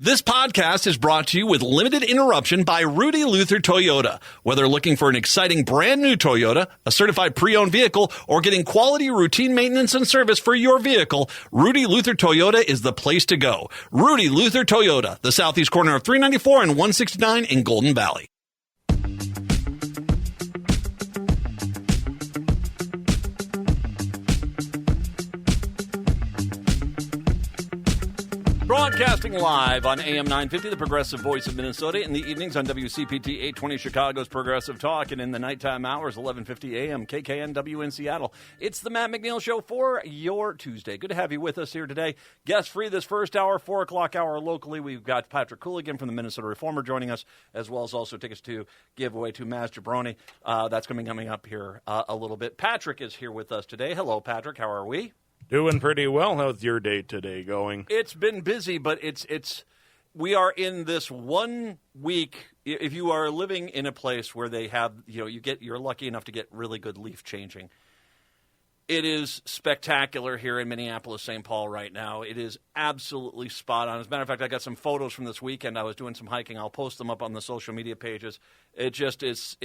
This podcast is brought to you with limited interruption by Rudy Luther Toyota. Whether looking for an exciting brand new Toyota, a certified pre-owned vehicle, or getting quality routine maintenance and service for your vehicle, Rudy Luther Toyota is the place to go. Rudy Luther Toyota, the southeast corner of 394 and 169 in Golden Valley. Broadcasting live on AM 950, the progressive voice of Minnesota, in the evenings on WCPT 820 Chicago's Progressive Talk, and in the nighttime hours, 1150 AM, KKNW in Seattle. It's the Matt McNeil Show for your Tuesday. Good to have you with us here today. Guest free this first hour, 4 o'clock hour locally. We've got Patrick Coolican from the Minnesota Reformer joining us, as well as also tickets to give away to Maz Jabroni. That's coming up here a little bit. Patrick is here with us today. Hello, Patrick. How are we? Doing pretty well. How's your day today going? It's been busy, but we are in this 1 week. If you are living in a place where they have, you're lucky enough to get really good leaf changing. It is spectacular here in Minneapolis, St. Paul right now. It is absolutely spot on. As a matter of fact, I got some photos from this weekend. I was doing some hiking. I'll post them up on the social media pages. It's just as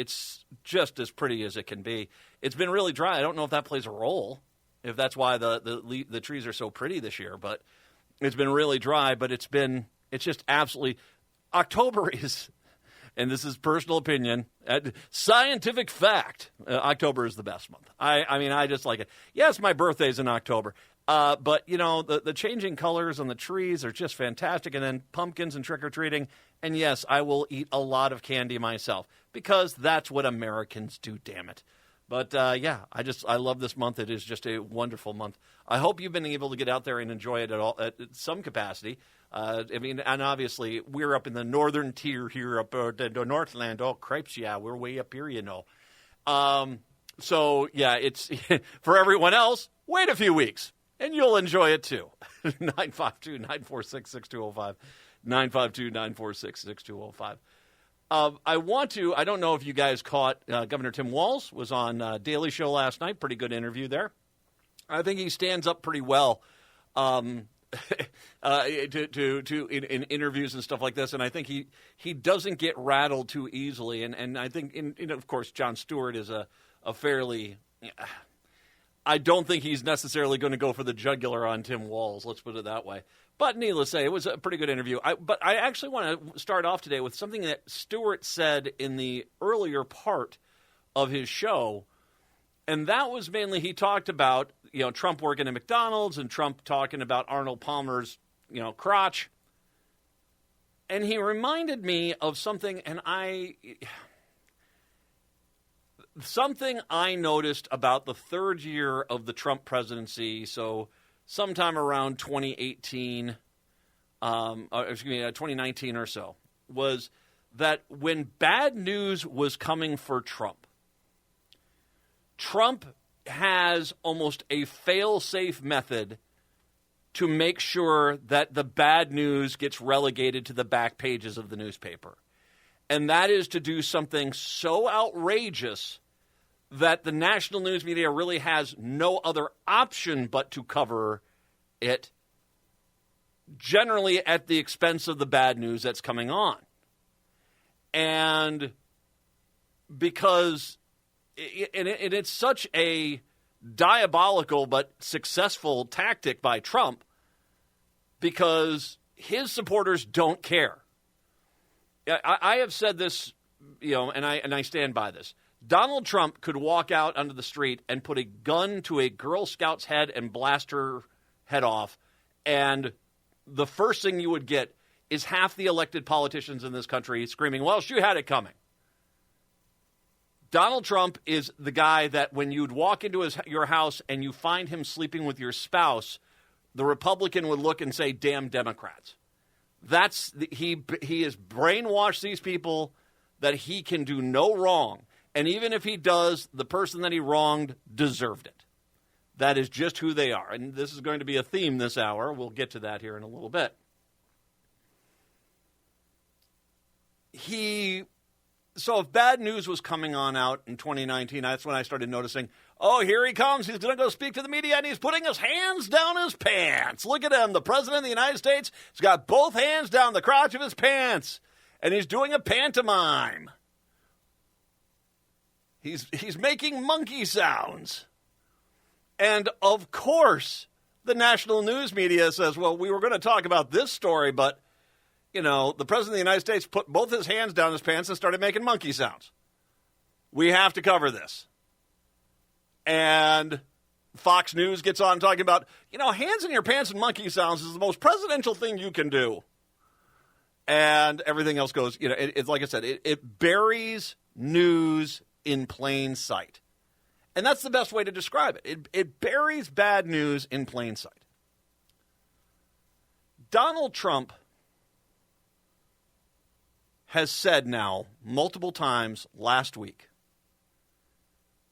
pretty as it can be. It's been really dry. I don't know if that plays a role, if that's why the trees are so pretty this year, but it's been really dry. But it's just absolutely, October is, and this is personal opinion, scientific fact, October is the best month. I mean, I just like it. Yes, my birthday's in October, but the changing colors on the trees are just fantastic, and then pumpkins and trick-or-treating, and yes, I will eat a lot of candy myself, because that's what Americans do, damn it. But, I love this month. It is just a wonderful month. I hope you've been able to get out there and enjoy it at some capacity. And obviously, we're up in the northern tier here, up the Northland. Oh, cripes, yeah, we're way up here, it's for everyone else, wait a few weeks, and you'll enjoy it too. 952-946-6205, 952-946-6205. I don't know if you guys caught Governor Tim Walz was on Daily Show last night. Pretty good interview there. I think he stands up pretty well in interviews and stuff like this, and I think he doesn't get rattled too easily. And I think, of course, Jon Stewart is a fairly. I don't think he's necessarily going to go for the jugular on Tim Walz. Let's put it that way. But needless to say, it was a pretty good interview. But I actually want to start off today with something that Stewart said in the earlier part of his show, and that was mainly he talked about Trump working at McDonald's and Trump talking about Arnold Palmer's crotch, and he reminded me of something, and something I noticed about the third year of the Trump presidency, so sometime around 2018, 2019 or so, was that when bad news was coming for Trump, Trump has almost a fail-safe method to make sure that the bad news gets relegated to the back pages of the newspaper. And that is to do something so outrageous that the national news media really has no other option but to cover it, generally at the expense of the bad news that's coming on. And because it's such a diabolical but successful tactic by Trump, because his supporters don't care. I have said this, and I stand by this. Donald Trump could walk out onto the street and put a gun to a Girl Scout's head and blast her head off, and the first thing you would get is half the elected politicians in this country screaming, well, she had it coming. Donald Trump is the guy that when you'd walk into your house and you find him sleeping with your spouse, the Republican would look and say, damn Democrats. He has brainwashed these people that he can do no wrong. And even if he does, the person that he wronged deserved it. That is just who they are. And this is going to be a theme this hour. We'll get to that here in a little bit. He So if bad news was coming on out in 2019, that's when I started noticing, oh, here he comes. He's going to go speak to the media, and he's putting his hands down his pants. Look at him. The president of the United States has got both hands down the crotch of his pants, and he's doing a pantomime. He's making monkey sounds. And, of course, the national news media says, well, we were going to talk about this story, but, you know, the president of the United States put both his hands down his pants and started making monkey sounds. We have to cover this. And Fox News gets on talking about, you know, hands in your pants and monkey sounds is the most presidential thing you can do. And everything else goes, you know, it's like I said, it buries news in plain sight. And that's the best way to describe it. It buries bad news in plain sight. Donald Trump has said now multiple times last week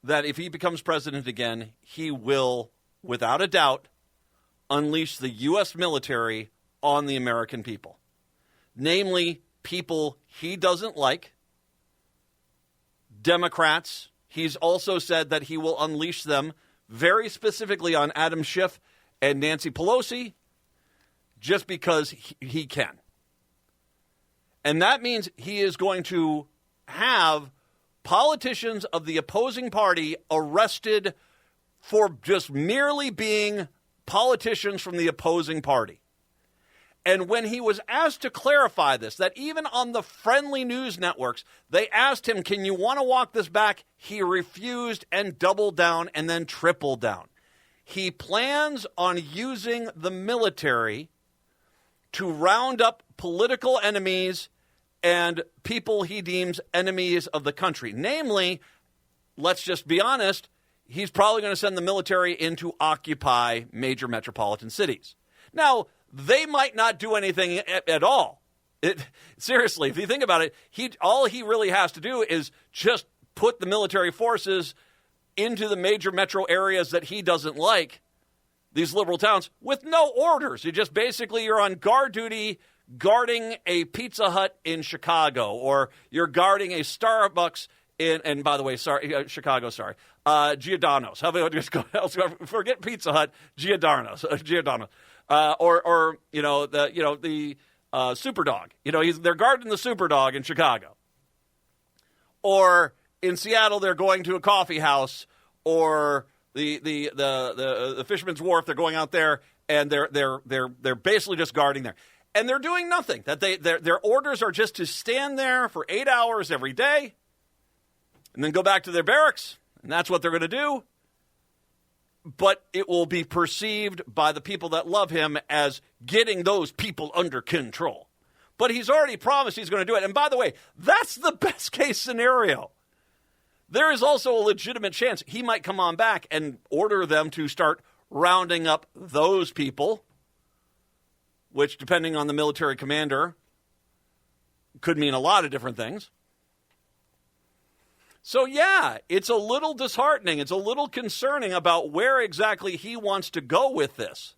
that if he becomes president again, he will, without a doubt, unleash the U.S. military on the American people. Namely, people he doesn't like, Democrats. He's also said that he will unleash them very specifically on Adam Schiff and Nancy Pelosi just because he can. And that means he is going to have politicians of the opposing party arrested for just merely being politicians from the opposing party. And when he was asked to clarify this, that even on the friendly news networks, they asked him, can you want to walk this back? He refused and doubled down and then tripled down. He plans on using the military to round up political enemies and people he deems enemies of the country. Namely, let's just be honest, he's probably going to send the military in to occupy major metropolitan cities. Now, they might not do anything at all. Seriously, if you think about it, all he really has to do is just put the military forces into the major metro areas that he doesn't like, these liberal towns, with no orders. You're on guard duty guarding a Pizza Hut in Chicago, or you're guarding a Starbucks and by the way, Chicago, Giordano's. How about just forget Pizza Hut, Giordano's. Or the Superdog. You know, they're guarding the Superdog in Chicago. Or in Seattle, they're going to a coffee house, or the Fisherman's Wharf. They're going out there and they're basically just guarding there, and they're doing nothing. Their orders are just to stand there for 8 hours every day, and then go back to their barracks, and that's what they're going to do. But it will be perceived by the people that love him as getting those people under control. But he's already promised he's going to do it. And by the way, that's the best case scenario. There is also a legitimate chance he might come on back and order them to start rounding up those people, which, depending on the military commander, could mean a lot of different things. So, yeah, it's a little disheartening. It's a little concerning about where exactly he wants to go with this.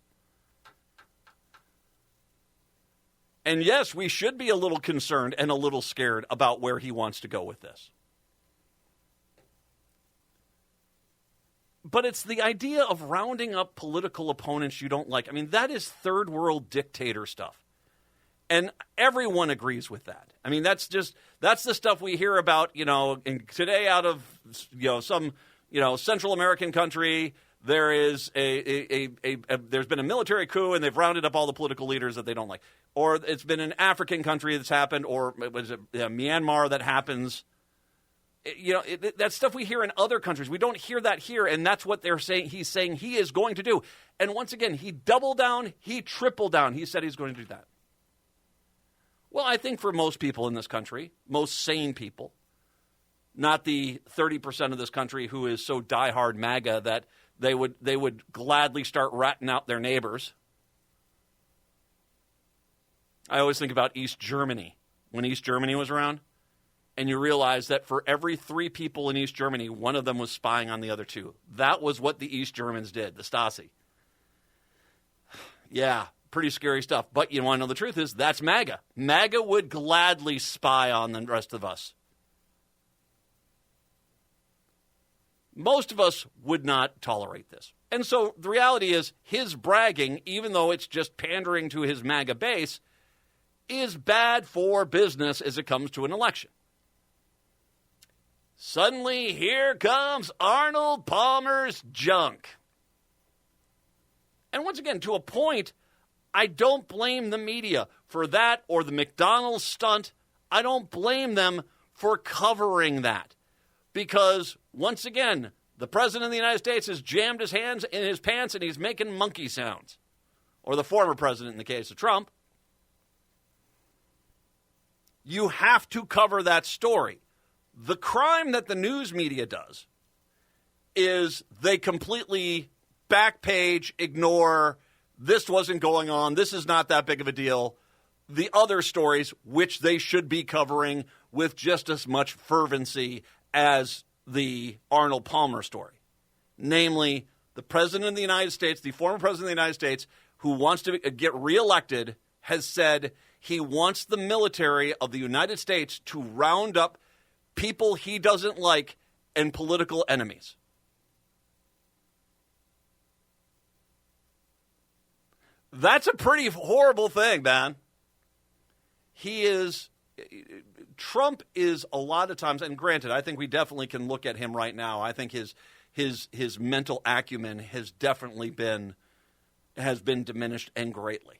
And, yes, we should be a little concerned and a little scared about where he wants to go with this. But it's the idea of rounding up political opponents you don't like. I mean, that is third world dictator stuff. And everyone agrees with that. I mean, that's the stuff we hear about, today out of, some, Central American country. There is there's been a military coup and they've rounded up all the political leaders that they don't like. Or it's been an African country that's happened, or was it Myanmar that happens. That's stuff we hear in other countries. We don't hear that here, and that's what they're saying. He's saying he is going to do. And once again, he doubled down, he tripled down. He said he's going to do that. Well, I think for most people in this country, most sane people, not the 30% of this country who is so diehard MAGA that they would gladly start ratting out their neighbors. I always think about East Germany, when East Germany was around, and you realize that for every 3 people in East Germany, one of them was spying on the other 2. That was what the East Germans did, the Stasi. Yeah. Pretty scary stuff. But you want to know the truth is, that's MAGA. MAGA would gladly spy on the rest of us. Most of us would not tolerate this. And so the reality is his bragging, even though it's just pandering to his MAGA base, is bad for business as it comes to an election. Suddenly, here comes Arnold Palmer's junk. And once again, to a point, I don't blame the media for that or the McDonald's stunt. I don't blame them for covering that. Because, once again, the President of the United States has jammed his hands in his pants and he's making monkey sounds. Or the former president in the case of Trump. You have to cover that story. The crime that the news media does is they completely backpage, ignore, this wasn't going on, this is not that big of a deal. The other stories, which they should be covering with just as much fervency as the Arnold Palmer story. Namely, the President of the United States, the former President of the United States, who wants to get reelected, has said he wants the military of the United States to round up people he doesn't like and political enemies. That's a pretty horrible thing, man. Trump is a lot of times, and granted, I think we definitely can look at him right now. I think his mental acumen has definitely been diminished and greatly.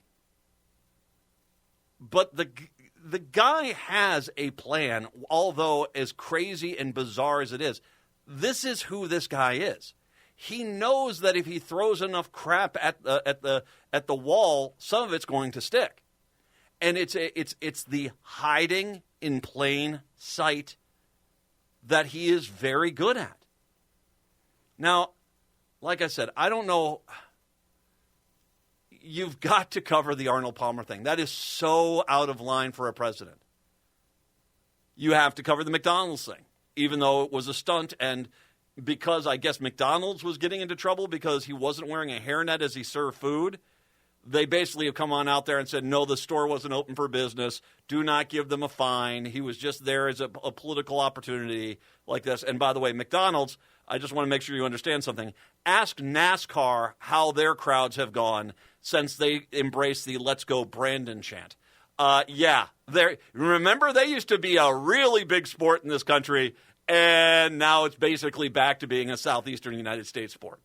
But the guy has a plan, although as crazy and bizarre as it is. This is who this guy is. He knows that if he throws enough crap at the wall, some of it's going to stick. And it's the hiding in plain sight that he is very good at. Now, like I said, I don't know. You've got to cover the Arnold Palmer thing. That is so out of line for a president. You have to cover the McDonald's thing, even though it was a stunt. And because I guess McDonald's was getting into trouble because he wasn't wearing a hairnet as he served food, they basically have come on out there and said, no, the store wasn't open for business. Do not give them a fine. He was just there as a political opportunity like this. And by the way, McDonald's, I just want to make sure you understand something. Ask NASCAR how their crowds have gone since they embraced the Let's Go Brandon chant. Remember, they used to be a really big sport in this country, and now it's basically back to being a southeastern United States sport.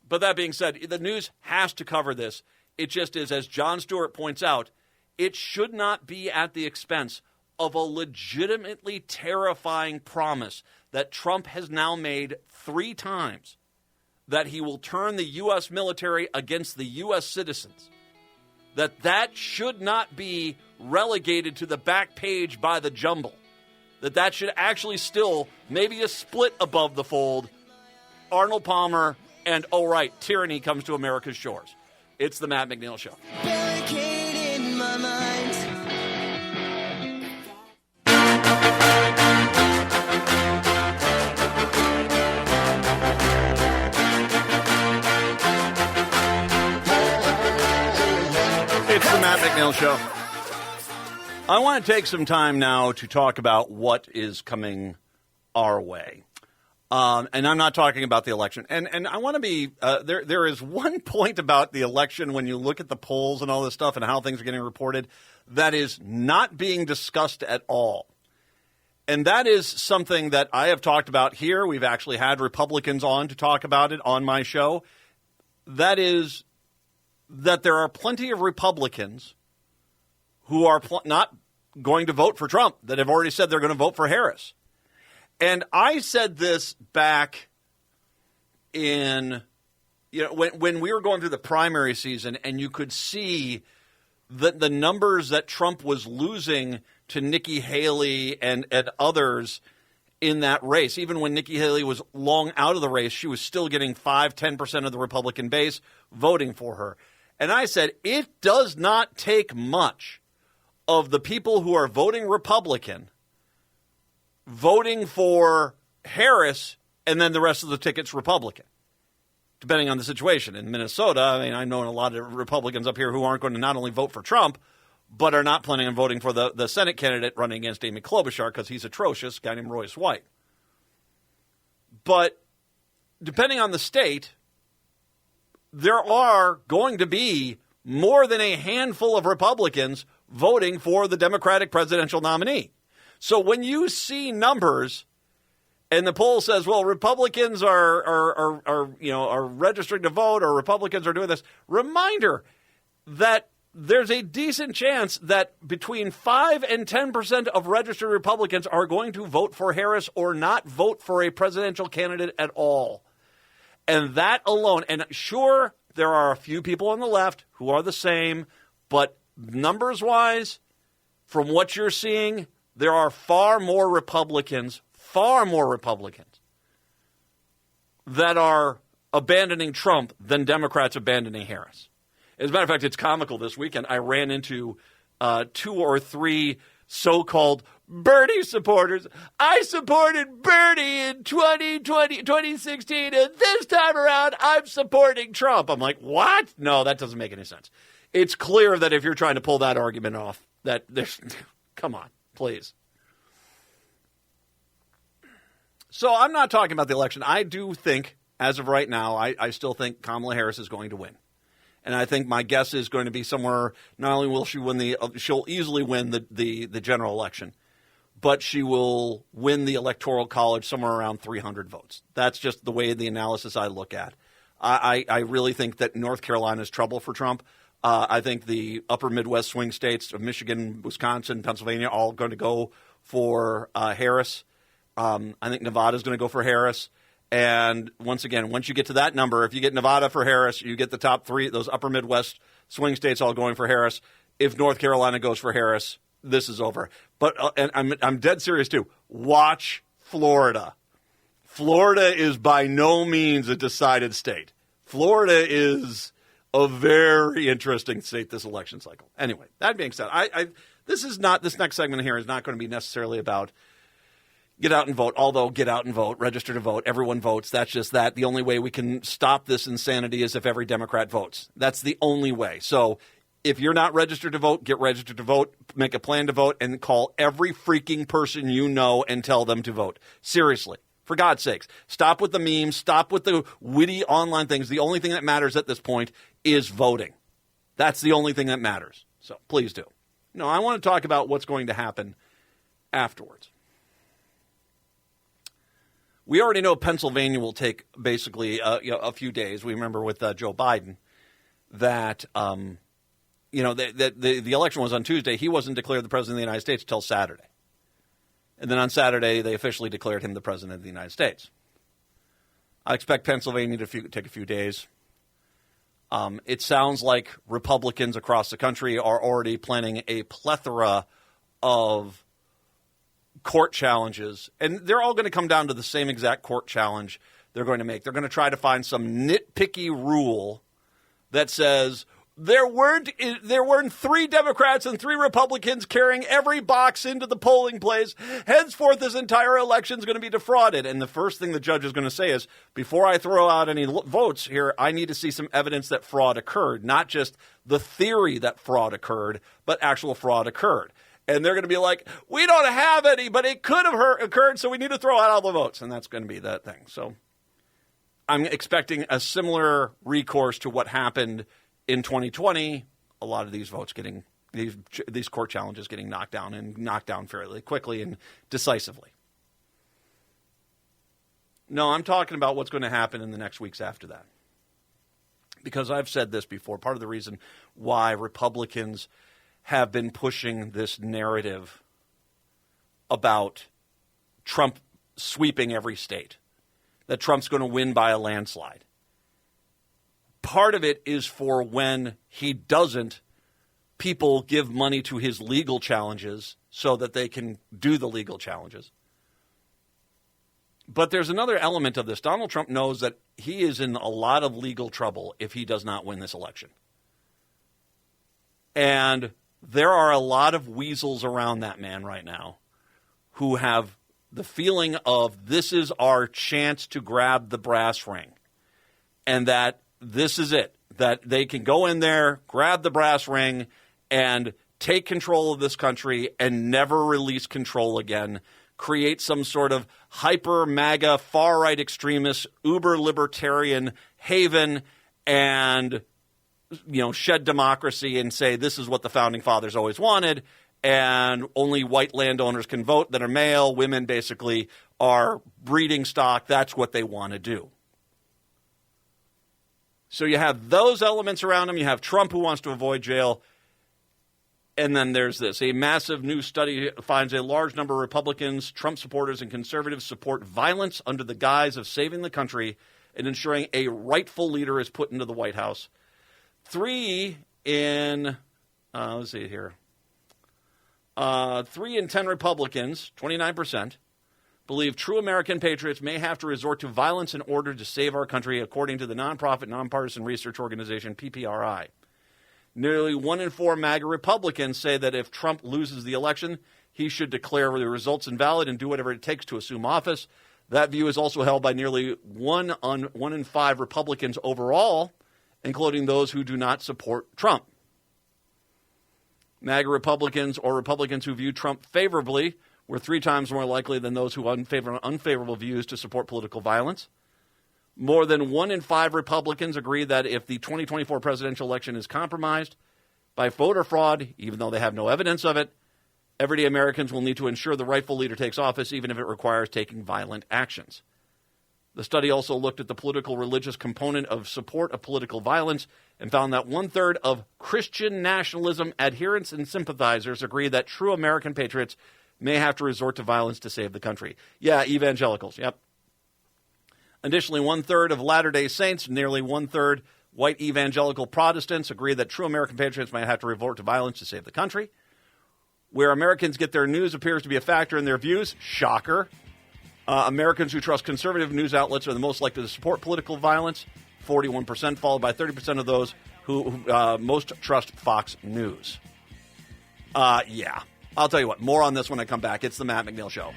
But that being said, the news has to cover this. It just is, as Jon Stewart points out, it should not be at the expense of a legitimately terrifying promise that Trump has now made 3 times, that he will turn the U.S. military against the U.S. citizens. That should not be relegated to the back page by the jumble. That should actually still maybe a split above the fold. Arnold Palmer and, oh right, tyranny comes to America's shores. It's the Matt McNeil Show. Barricade in my mind. It's the Matt McNeil Show. I want to take some time now to talk about what is coming our way. And I'm not talking about the election. And I want to be there is one point about the election when you look at the polls and all this stuff and how things are getting reported that is not being discussed at all. And that is something that I have talked about here. We've actually had Republicans on to talk about it on my show. That is that there are plenty of Republicans who are not going to vote for Trump that have already said they're going to vote for Harris. And I said this back in, when we were going through the primary season and you could see the numbers that Trump was losing to Nikki Haley and others in that race. Even when Nikki Haley was long out of the race, she was still getting 5-10% of the Republican base voting for her. And I said, it does not take much of the people who are voting Republican voting for Harris and then the rest of the tickets Republican, depending on the situation. In Minnesota, I know a lot of Republicans up here who aren't going to not only vote for Trump, but are not planning on voting for the Senate candidate running against Amy Klobuchar because he's atrocious, a guy named Royce White. But depending on the state, there are going to be more than a handful of Republicans voting for the Democratic presidential nominee. So when you see numbers and the poll says, well, Republicans are registering to vote, or Republicans are doing this, reminder that there's a decent chance that between 5 and 10% of registered Republicans are going to vote for Harris or not vote for a presidential candidate at all. And that alone, and sure, there are a few people on the left who are the same, but numbers-wise, from what you're seeing, there are far more Republicans that are abandoning Trump than Democrats abandoning Harris. As a matter of fact, it's comical this weekend. I ran into 2 or 3 so-called Bernie supporters. I supported Bernie in 2016, and this time around, I'm supporting Trump. I'm like, what? No, that doesn't make any sense. It's clear that if you're trying to pull that argument off, that there's, come on, please. So I'm not talking about the election. I do think, as of right now, I still think Kamala Harris is going to win. And I think my guess is going to be somewhere, not only will she win she'll easily win the general election, but she will win the Electoral College somewhere around 300 votes. That's just the way the analysis I look at. I really think that North Carolina is trouble for Trump. I think the upper Midwest swing states of Michigan, Wisconsin, Pennsylvania, all going to go for Harris. I think Nevada is going to go for Harris. And once again, once you get to that number, if you get Nevada for Harris, you get the top 3, those upper Midwest swing states all going for Harris. If North Carolina goes for Harris, this is over. But and I'm dead serious too. Watch Florida. Florida is by no means a decided state. Florida is a very interesting state this election cycle. Anyway, that being said, this next segment here is not going to be necessarily about get out and vote, although get out and vote, register to vote, everyone votes. That's just that. The only way we can stop this insanity is if every Democrat votes. That's the only way. So if you're not registered to vote, get registered to vote, make a plan to vote, and call every freaking person you know and tell them to vote. Seriously. For God's sakes. Stop with the memes. Stop with the witty online things. The only thing that matters at this point is voting. That's the only thing that matters. So please do. No, I want to talk about what's going to happen afterwards. We already know Pennsylvania will take basically a few days. We remember with Joe Biden that the election was on Tuesday. He wasn't declared the president of the United States until Saturday. And then on Saturday, they officially declared him the president of the United States. I expect Pennsylvania to take a few days. It sounds like Republicans across the country are already planning a plethora of court challenges, and they're all going to come down to the same exact court challenge they're going to make. They're going to try to find some nitpicky rule that says there weren't 3 Democrats and 3 Republicans carrying every box into the polling place. Henceforth, this entire election is going to be defrauded. And the first thing the judge is going to say is, before I throw out any votes here, I need to see some evidence that fraud occurred, not just the theory that fraud occurred, but actual fraud occurred. And they're going to be like, we don't have any, but it could have occurred, so we need to throw out all the votes. And that's going to be that thing. So I'm expecting a similar recourse to what happened in 2020. A lot of these votes these court challenges getting knocked down fairly quickly and decisively. No, I'm talking about what's going to happen in the next weeks after that. Because I've said this before, part of the reason why Republicans have been pushing this narrative about Trump sweeping every state, that Trump's going to win by a landslide. Part of it is for when he doesn't, people give money to his legal challenges so that they can do the legal challenges. But there's another element of this. Donald Trump knows that he is in a lot of legal trouble if he does not win this election. And there are a lot of weasels around that man right now who have the feeling of this is our chance to grab the brass ring, and that this is it, that they can go in there, grab the brass ring, and take control of this country and never release control again, create some sort of hyper MAGA far right extremist uber libertarian haven and shed democracy and say this is what the founding fathers always wanted, and only white landowners can vote that are male. Women basically are breeding stock. That's what they want to do. So you have those elements around him. You have Trump, who wants to avoid jail. And then there's this. A massive new study finds a large number of Republicans, Trump supporters, and conservatives support violence under the guise of saving the country and ensuring a rightful leader is put into the White House. 3 in 10 Republicans, 29%, believe true American patriots may have to resort to violence in order to save our country, according to the nonprofit nonpartisan research organization PPRI. Nearly 1 in 4 MAGA Republicans say that if Trump loses the election, he should declare the results invalid and do whatever it takes to assume office. That view is also held by nearly 1 in 5 Republicans overall, including those who do not support Trump. MAGA Republicans or Republicans who view Trump favorably were 3 times more likely than those who unfavorable views to support political violence. More than 1 in 5 Republicans agree that if the 2024 presidential election is compromised by voter fraud, even though they have no evidence of it, everyday Americans will need to ensure the rightful leader takes office, even if it requires taking violent actions. The study also looked at the political religious component of support of political violence and found that 1/3 of Christian nationalism adherents and sympathizers agree that true American patriots may have to resort to violence to save the country. Yeah, evangelicals, yep. Additionally, 1/3 of Latter-day Saints, nearly 1/3 white evangelical Protestants agree that true American patriots might have to resort to violence to save the country. Where Americans get their news appears to be a factor in their views. Shocker. Americans who trust conservative news outlets are the most likely to support political violence, 41%, followed by 30% of those who most trust Fox News. Yeah. I'll tell you what, more on this when I come back. It's the Matt McNeil Show.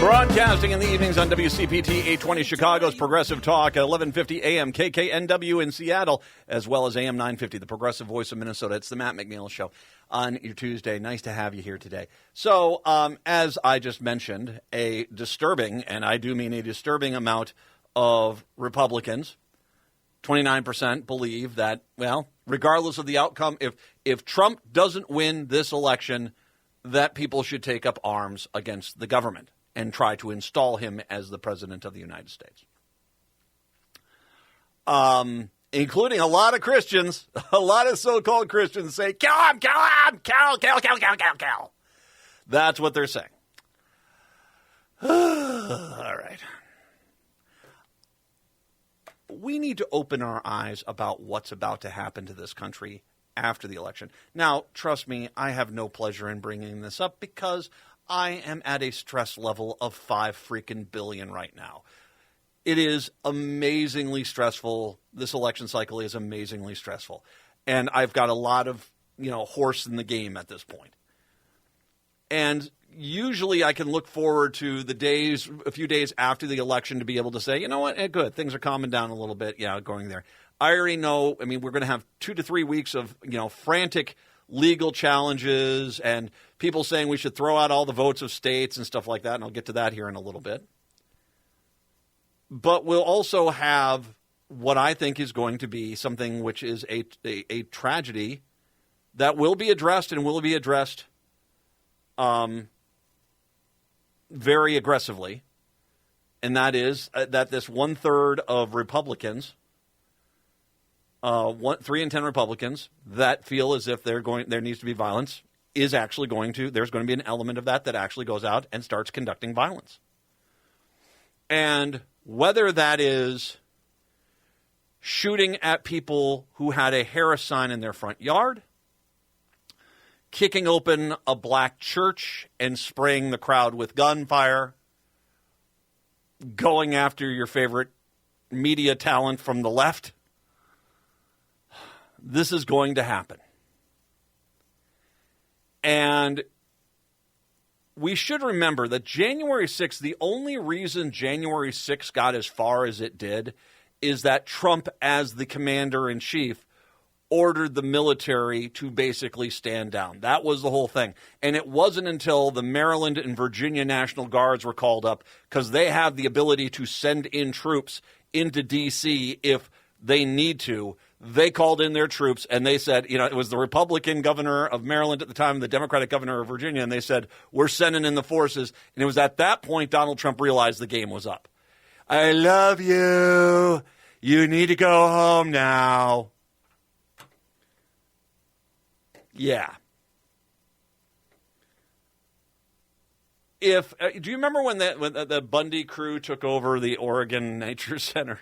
Broadcasting in the evenings on WCPT 820 Chicago's Progressive Talk, 1150 AM KKNW in Seattle, as well as AM 950, the Progressive Voice of Minnesota. It's the Matt McNeil Show on your Tuesday. Nice to have you here today. So, as I just mentioned, a disturbing, and I do mean a disturbing amount of Republicans, 29% believe that, well, regardless of the outcome, if Trump doesn't win this election, that people should take up arms against the government and try to install him as the president of the United States. Including a lot of Christians, a lot of so-called Christians say, kill him, kill him, kill. That's what they're saying. All right. We need to open our eyes about what's about to happen to this country after the election. Now, trust me, I have no pleasure in bringing this up because I am at a stress level of 5 freaking billion right now. It is amazingly stressful. This election cycle is amazingly stressful. And I've got a lot of, horse in the game at this point. And usually I can look forward to a few days after the election to be able to say, you know what, good, things are calming down a little bit. Yeah, going there. I already know, we're going to have 2 to 3 weeks of, frantic legal challenges and people saying we should throw out all the votes of states and stuff like that, and I'll get to that here in a little bit. But we'll also have what I think is going to be something which is a tragedy that will be addressed and will be addressed very aggressively, and that is that this 1/3 of Republicans, 3 in 10 Republicans that feel as if there needs to be violence is actually there's going to be an element of that actually goes out and starts conducting violence. And whether that is shooting at people who had a Harris sign in their front yard, kicking open a black church and spraying the crowd with gunfire, going after your favorite media talent from the left, this is going to happen. And we should remember that January 6th, the only reason January 6th got as far as it did is that Trump, as the commander-in-chief, ordered the military to basically stand down. That was the whole thing. And it wasn't until the Maryland and Virginia National Guards were called up, because they have the ability to send in troops into D.C. if they need to. They called in their troops, and they said, it was the Republican governor of Maryland at the time, the Democratic governor of Virginia, and they said, we're sending in the forces. And it was at that point Donald Trump realized the game was up. I love you. You need to go home now. Yeah. Do you remember when the Bundy crew took over the Oregon Nature Center?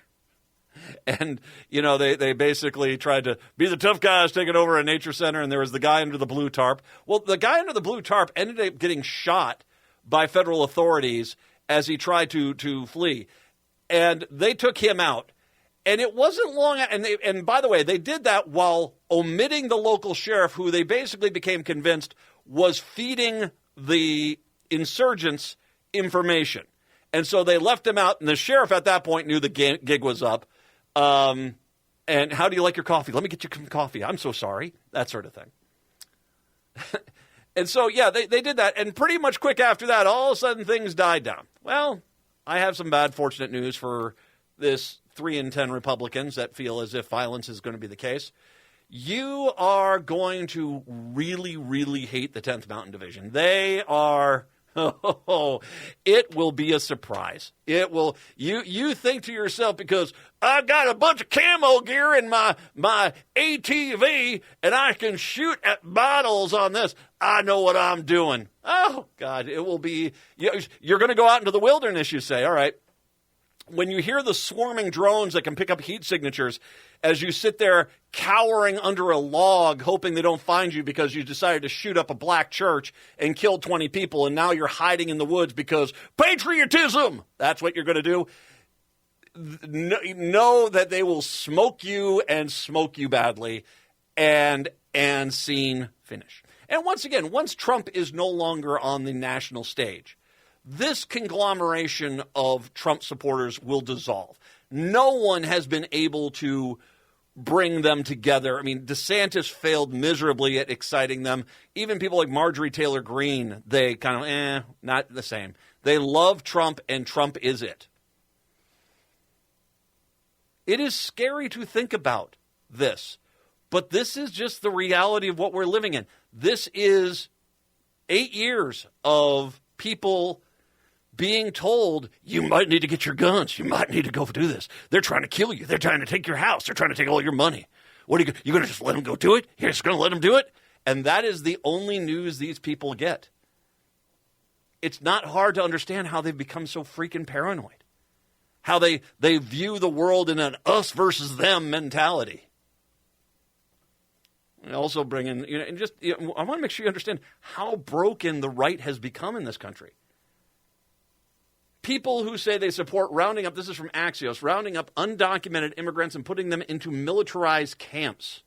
And, they basically tried to be the tough guys taking over a nature center, and there was the guy under the blue tarp. Well, the guy under the blue tarp ended up getting shot by federal authorities as he tried to flee. And they took him out. And it wasn't long, and by the way, they did that while omitting the local sheriff, who they basically became convinced was feeding the insurgents information. And so they left him out, and the sheriff at that point knew the gig was up. And how do you like your coffee? Let me get you some coffee. I'm so sorry. That sort of thing. And so, yeah, they did that. And pretty much quick after that, all of a sudden things died down. Well, I have some bad fortunate news for this 3 in 10 Republicans that feel as if violence is going to be the case. You are going to really, really hate the 10th Mountain Division. They are... Oh, it will be a surprise. It will. You think to yourself, because I got a bunch of camo gear in my ATV and I can shoot at bottles on this. I know what I'm doing. Oh, God, it will be. You're going to go out into the wilderness, you say. All right. When you hear the swarming drones that can pick up heat signatures as you sit there cowering under a log hoping they don't find you because you decided to shoot up a black church and kill 20 people, and now you're hiding in the woods because patriotism, that's what you're going to do. Know that they will smoke you and smoke you badly, and scene finish. And once again, once Trump is no longer on the national stage, this conglomeration of Trump supporters will dissolve. No one has been able to bring them together. I mean, DeSantis failed miserably at exciting them. Even people like Marjorie Taylor Greene, they kind of, not the same. They love Trump, and Trump is it. It is scary to think about this, but this is just the reality of what we're living in. This is 8 years of people being told, you might need to get your guns. You might need to go do this. They're trying to kill you. They're trying to take your house. They're trying to take all your money. What are you going to just let them go do it? You're just going to let them do it? And that is the only news these people get. It's not hard to understand how they've become so freaking paranoid. How they view the world in an us versus them mentality. And also bring in, I want to make sure you understand how broken the right has become in this country. People who say they support rounding up, this is from Axios, rounding up undocumented immigrants and putting them into militarized camps.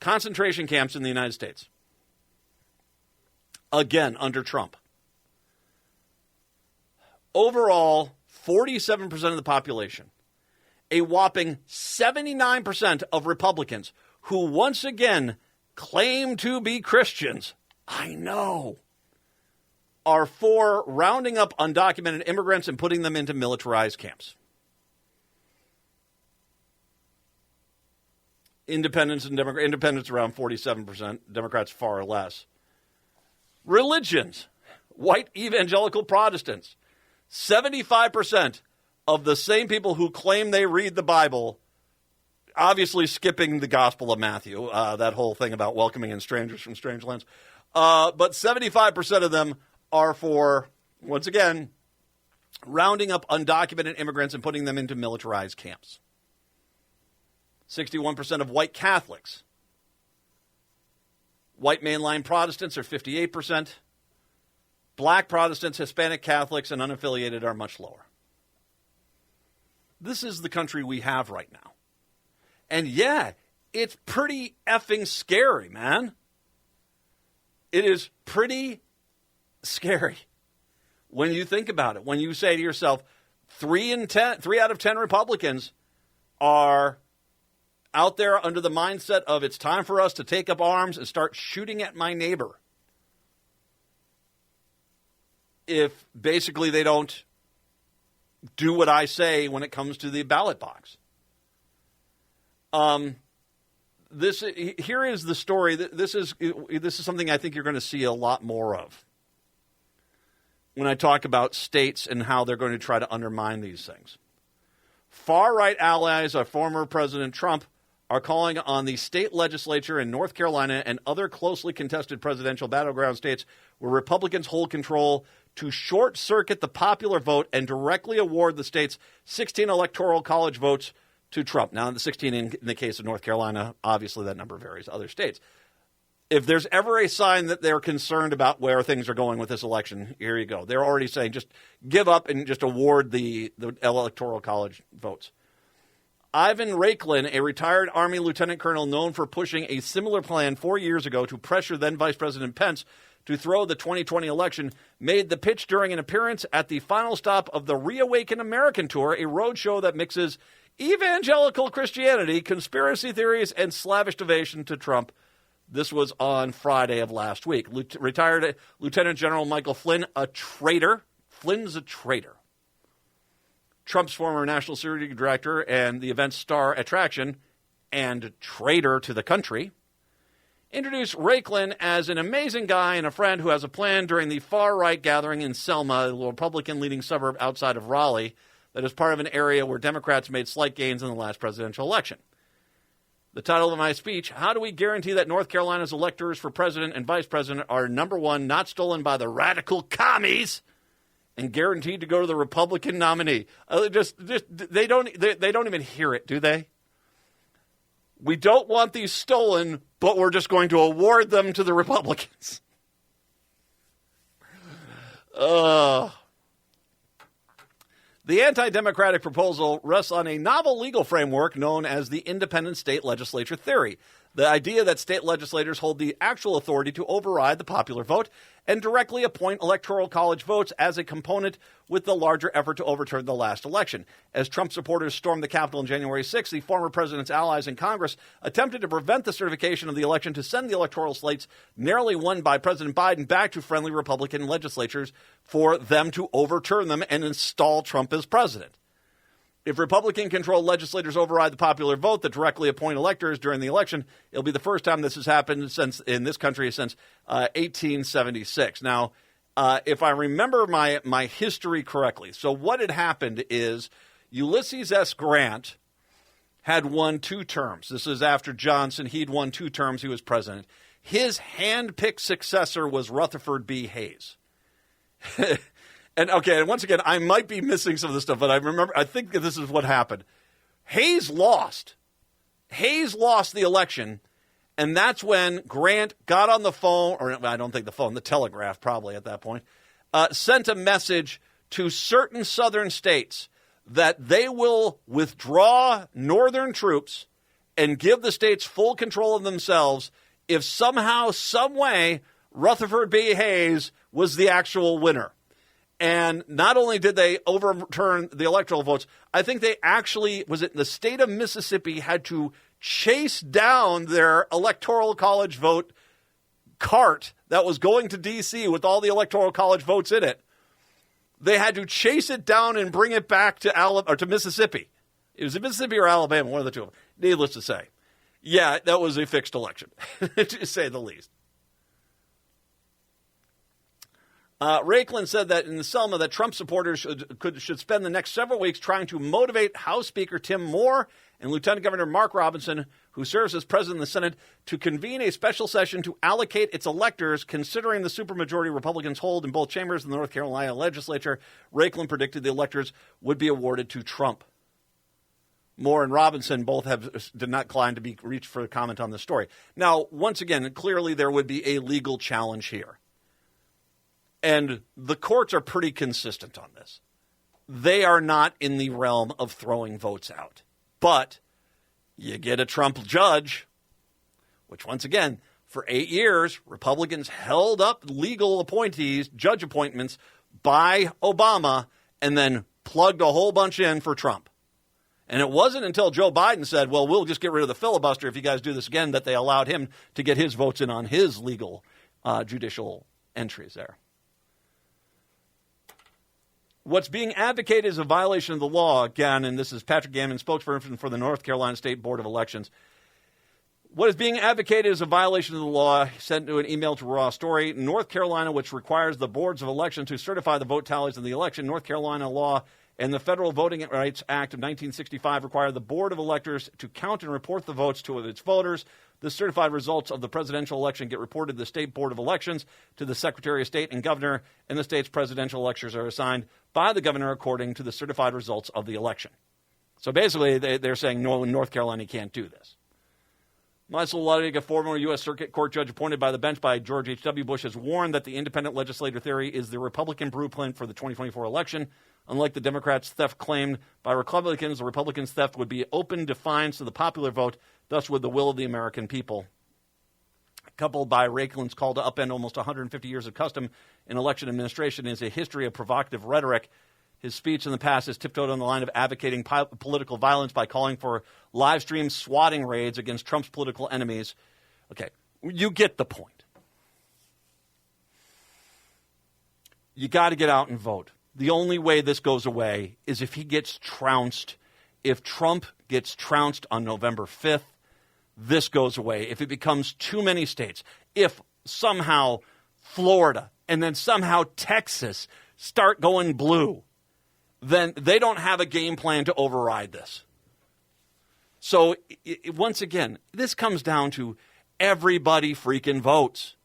Concentration camps in the United States. Again, under Trump. Overall, 47% of the population, a whopping 79% of Republicans who once again claim to be Christians, I know, are for rounding up undocumented immigrants and putting them into militarized camps. Independents around 47%, Democrats far less. Religions, white evangelical Protestants, 75% of the same people who claim they read the Bible, obviously skipping the Gospel of Matthew, that whole thing about welcoming in strangers from strange lands. But 75% of them are for, once again, rounding up undocumented immigrants and putting them into militarized camps. 61% of white Catholics. White mainline Protestants are 58%. Black Protestants, Hispanic Catholics, and unaffiliated are much lower. This is the country we have right now. And yeah, it's pretty effing scary, man. It is pretty scary when you think about it. When you say to yourself, 3 out of 10 Republicans are out there under the mindset of it's time for us to take up arms and start shooting at my neighbor if basically they don't do what I say when it comes to the ballot box. Here is the story. This is something I think you're going to see a lot more of when I talk about states and how they're going to try to undermine these things. Far-right allies of former President Trump are calling on the state legislature in North Carolina and other closely contested presidential battleground states where Republicans hold control to short-circuit the popular vote and directly award the state's 16 electoral college votes to Trump. Now, the 16 in the case of North Carolina, obviously that number varies other states. If there's ever a sign that they're concerned about where things are going with this election, here you go. They're already saying just give up and just award the electoral college votes. Ivan Raiklin, a retired Army lieutenant colonel known for pushing a similar plan 4 years ago to pressure then Vice President Pence to throw the 2020 election, made the pitch during an appearance at the final stop of the Reawaken American Tour, a roadshow that mixes evangelical Christianity, conspiracy theories, and slavish devotion to Trump. This was on Friday of last week. Retired Lieutenant General Michael Flynn, a traitor. Flynn's a traitor. Trump's former national security director and the event's star attraction and traitor to the country, introduced Raiklin as an amazing guy and a friend who has a plan during the far-right gathering in Selma, a Republican-leading suburb outside of Raleigh, that is part of an area where Democrats made slight gains in the last presidential election. The title of my speech, How Do We Guarantee That North Carolina's Electors for President and Vice President are, number one, not stolen by the radical commies and guaranteed to go to the Republican nominee? They don't even hear it, do they? We don't want these stolen, but we're just going to award them to the Republicans. The anti-democratic proposal rests on a novel legal framework known as the independent state legislature theory, the idea that state legislators hold the actual authority to override the popular vote and directly appoint electoral college votes as a component with the larger effort to overturn the last election. As Trump supporters stormed the Capitol on January 6th, the former president's allies in Congress attempted to prevent the certification of the election to send the electoral slates narrowly won by President Biden back to friendly Republican legislatures for them to overturn them and install Trump as president. If Republican-controlled legislators override the popular vote that directly appoint electors during the election, it'll be the first time this has happened in this country since 1876. Now, if I remember my history correctly, so what had happened is Ulysses S. Grant had won 2 terms. This is after Johnson. He'd won 2 terms. He was president. His hand-picked successor was Rutherford B. Hayes. And once again, I might be missing some of this stuff, but I think this is what happened. Hayes lost. Hayes lost the election, and that's when Grant got on the phone, or I don't think the phone, the telegraph probably at that point, sent a message to certain southern states that they will withdraw northern troops and give the states full control of themselves if somehow, some way, Rutherford B. Hayes was the actual winner. And not only did they overturn the electoral votes, I think they actually, the state of Mississippi had to chase down their electoral college vote cart that was going to D.C. with all the electoral college votes in it. They had to chase it down and bring it back to Mississippi. It was Mississippi or Alabama, one of the two. Needless to say. Yeah, that was a fixed election, to say the least. Raiklin said that in Selma that Trump supporters should spend the next several weeks trying to motivate House Speaker Tim Moore and Lieutenant Governor Mark Robinson, who serves as president of the Senate, to convene a special session to allocate its electors, considering the supermajority Republicans hold in both chambers of the North Carolina legislature. Raiklin predicted the electors would be awarded to Trump. Moore and Robinson both did not decline to be reached for a comment on this story. Now, once again, clearly there would be a legal challenge here. And the courts are pretty consistent on this. They are not in the realm of throwing votes out. But you get a Trump judge, which once again, For 8 years, Republicans held up legal appointees, judge appointments by Obama, and then plugged a whole bunch in for Trump. And it wasn't until Joe Biden said, well, we'll just get rid of the filibuster if you guys do this again, that they allowed him to get his votes in on his legal judicial entries there. What's being advocated is a violation of the law, again, and this is Patrick Gammon, spokesperson for the North Carolina State Board of Elections. What is being advocated is a violation of the law, sent to an email to Raw Story. North Carolina, which requires the boards of elections to certify the vote tallies in the election, North Carolina law and the Federal Voting Rights Act of 1965 require the board of electors to count and report the votes to its voters. The certified results of the presidential election get reported to the State Board of Elections, to the Secretary of State and Governor, and the state's presidential electors are assigned by the governor according to the certified results of the election. So basically, they're saying, no, North Carolina can't do this. Michael Ludwig, a former U.S. Circuit Court judge appointed by the bench by George H.W. Bush, has warned that the independent legislator theory is the Republican blueprint for the 2024 election. Unlike the Democrats' theft claimed by Republicans, the Republicans' theft would be open defiance to the popular vote, thus with the will of the American people. Coupled by Rakelin's call to upend almost 150 years of custom in election administration is a history of provocative rhetoric. His speech in the past has tiptoed on the line of advocating political violence by calling for live-stream swatting raids against Trump's political enemies. Okay, you get the point. You got to get out and vote. The only way this goes away is if he gets trounced. If Trump gets trounced on November 5th, this goes away. If it becomes too many states, if somehow Florida and then somehow Texas start going blue, then they don't have a game plan to override this. So once again, this comes down to everybody freaking votes.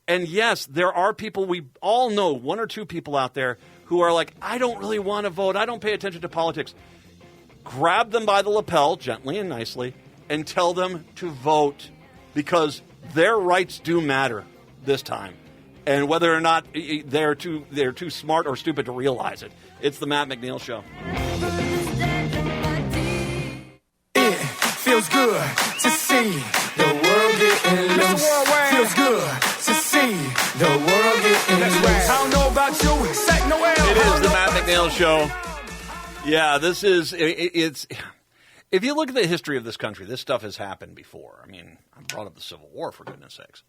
And yes, there are people, we all know one or two people out there who are like, I don't really want to vote. I don't pay attention to politics. Grab them by the lapel, gently and nicely, and tell them to vote, because their rights do matter this time. And whether or not they're too smart or stupid to realize it. It's the Matt McNeil Show. It feels good to see the world getting loose. Feels good to see the world getting loose. I don't know about you, Sack Noel. It is the Matt McNeil Show. Yeah, this is, it's, if you look at the history of this country, this stuff has happened before. I mean, I brought up the Civil War, for goodness sakes.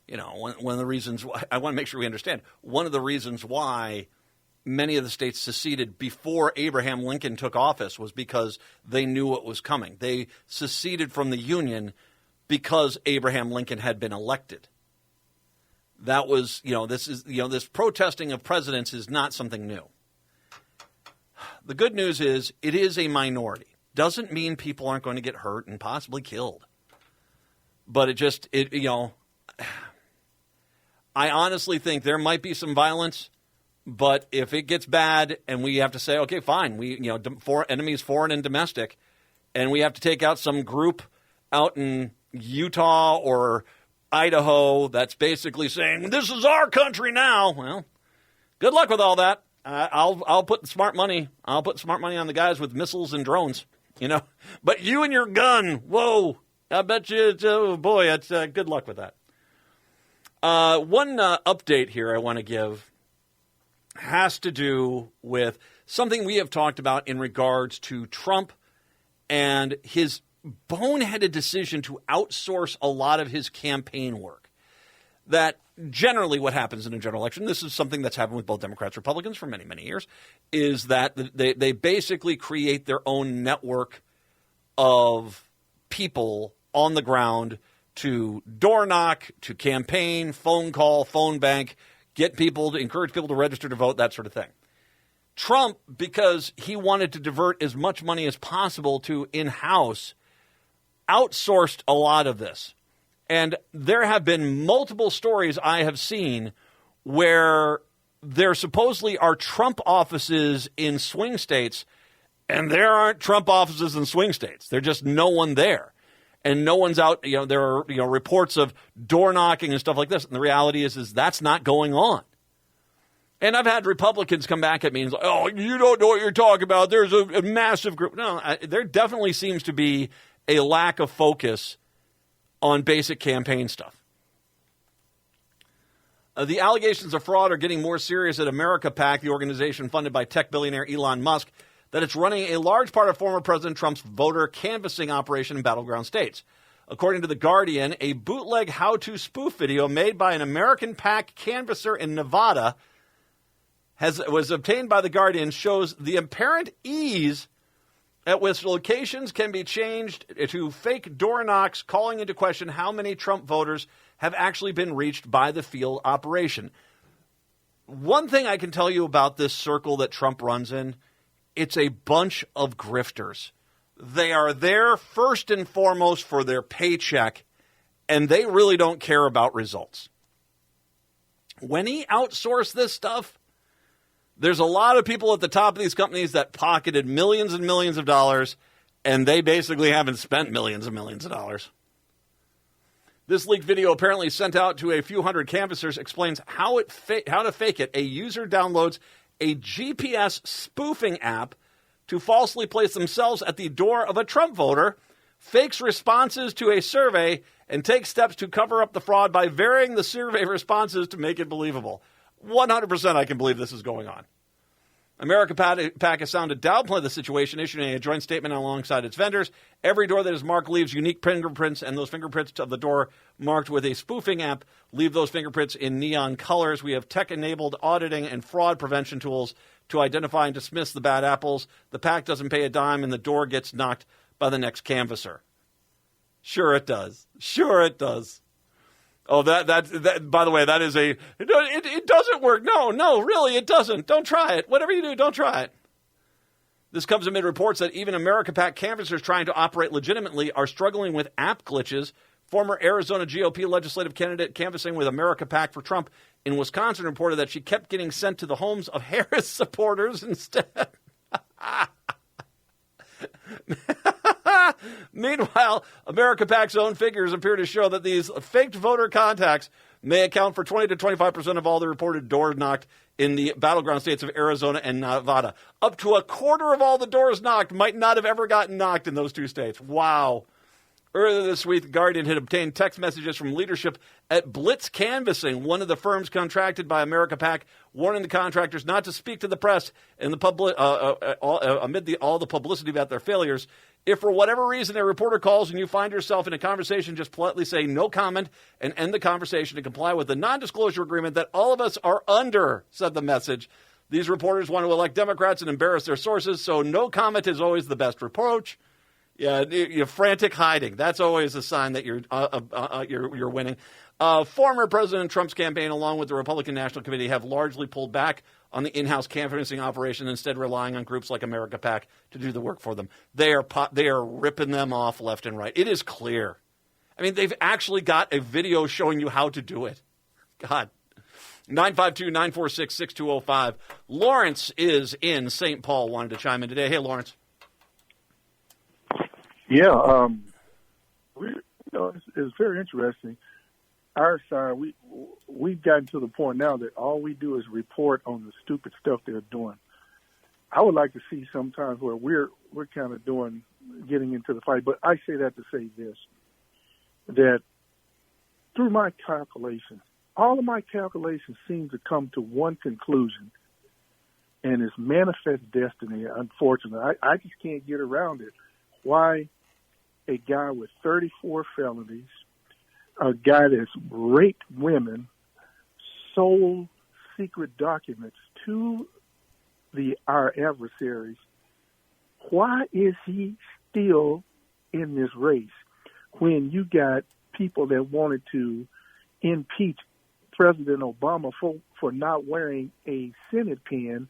You know, one of the reasons why, I want to make sure we understand, one of the reasons why many of the states seceded before Abraham Lincoln took office was because they knew what was coming. They seceded from the Union because Abraham Lincoln had been elected. That was, this protesting of presidents is not something new. The good news is it is a minority. Doesn't mean people aren't going to get hurt and possibly killed. But I honestly think there might be some violence, but if it gets bad and we have to say, okay, fine, for enemies foreign and domestic, and we have to take out some group out in Utah or Idaho that's basically saying, this is our country now. Well, good luck with all that. I'll put smart money. I'll put smart money on the guys with missiles and drones, But you and your gun, whoa, I bet you, oh boy, it's good luck with that. One update here I want to give has to do with something we have talked about in regards to Trump and his boneheaded decision to outsource a lot of his campaign work. That generally what happens in a general election, this is something that's happened with both Democrats and Republicans for many, many years, is that they basically create their own network of people on the ground to door knock, to campaign, phone call, phone bank, get people to encourage people to register to vote, that sort of thing. Trump, because he wanted to divert as much money as possible to in-house, outsourced a lot of this. And there have been multiple stories I have seen where there supposedly are Trump offices in swing states, and there aren't Trump offices in swing states. There's just no one there. And no one's out, there are, reports of door knocking and stuff like this. And the reality is that's not going on. And I've had Republicans come back at me and say, oh, you don't know what you're talking about. There's a massive group. No, there definitely seems to be a lack of focus on basic campaign stuff. The allegations of fraud are getting more serious at America PAC, the organization funded by tech billionaire Elon Musk, that it's running a large part of former President Trump's voter canvassing operation in battleground states. According to The Guardian, a bootleg how-to spoof video made by an American PAC canvasser in Nevada was obtained by The Guardian shows the apparent ease at which locations can be changed to fake door knocks, calling into question how many Trump voters have actually been reached by the field operation. One thing I can tell you about this circle that Trump runs in, it's a bunch of grifters. They are there first and foremost for their paycheck, and they really don't care about results. When he outsourced this stuff, there's a lot of people at the top of these companies that pocketed millions and millions of dollars, and they basically haven't spent millions and millions of dollars. This leaked video, apparently sent out to a few hundred canvassers, explains how to fake it. A user downloads a GPS spoofing app to falsely place themselves at the door of a Trump voter, fakes responses to a survey, and takes steps to cover up the fraud by varying the survey responses to make it believable. 100% I can believe this is going on. America PAC has sounded downplay the situation, issuing a joint statement alongside its vendors. Every door that is marked leaves unique fingerprints, and those fingerprints of the door marked with a spoofing app leave those fingerprints in neon colors. We have tech-enabled auditing and fraud prevention tools to identify and dismiss the bad apples. The PAC doesn't pay a dime, and the door gets knocked by the next canvasser. Sure it does. Sure it does. Oh, that. By the way, that is it doesn't work. No, really, it doesn't. Don't try it. Whatever you do, don't try it. This comes amid reports that even America PAC canvassers trying to operate legitimately are struggling with app glitches. Former Arizona GOP legislative candidate canvassing with America PAC for Trump in Wisconsin reported that she kept getting sent to the homes of Harris supporters instead. Meanwhile, America PAC's own figures appear to show that these faked voter contacts may account for 20 to 25% of all the reported doors knocked in the battleground states of Arizona and Nevada. Up to a quarter of all the doors knocked might not have ever gotten knocked in those two states. Wow. Earlier this week, The Guardian had obtained text messages from leadership at Blitz Canvassing, one of the firms contracted by America PAC, warning the contractors not to speak to the press in the amid all the publicity about their failures. If for whatever reason a reporter calls and you find yourself in a conversation, just politely say no comment and end the conversation to comply with the non-disclosure agreement that all of us are under, said the message. These reporters want to elect Democrats and embarrass their sources, so no comment is always the best approach. Yeah, you're frantic hiding. That's always a sign that you're winning. Former President Trump's campaign, along with the Republican National Committee, have largely pulled back on the in-house canvassing operation, instead relying on groups like America PAC to do the work for them. They are ripping them off left and right. It is clear. I mean, they've actually got a video showing you how to do it. God. 952-946-6205. Lawrence is in St. Paul, wanted to chime in today. Hey, Lawrence. Yeah, it's very interesting. Our side, we've gotten to the point now that all we do is report on the stupid stuff they're doing. I would like to see sometimes where we're kind of getting into the fight. But I say that to say this, that through my calculations, all of my calculations seem to come to one conclusion, and it's manifest destiny, unfortunately. I just can't get around it. Why a guy with 34 felonies, a guy that's raped women, sold secret documents to our adversaries, why is he still in this race when you got people that wanted to impeach President Obama for not wearing a Senate pen,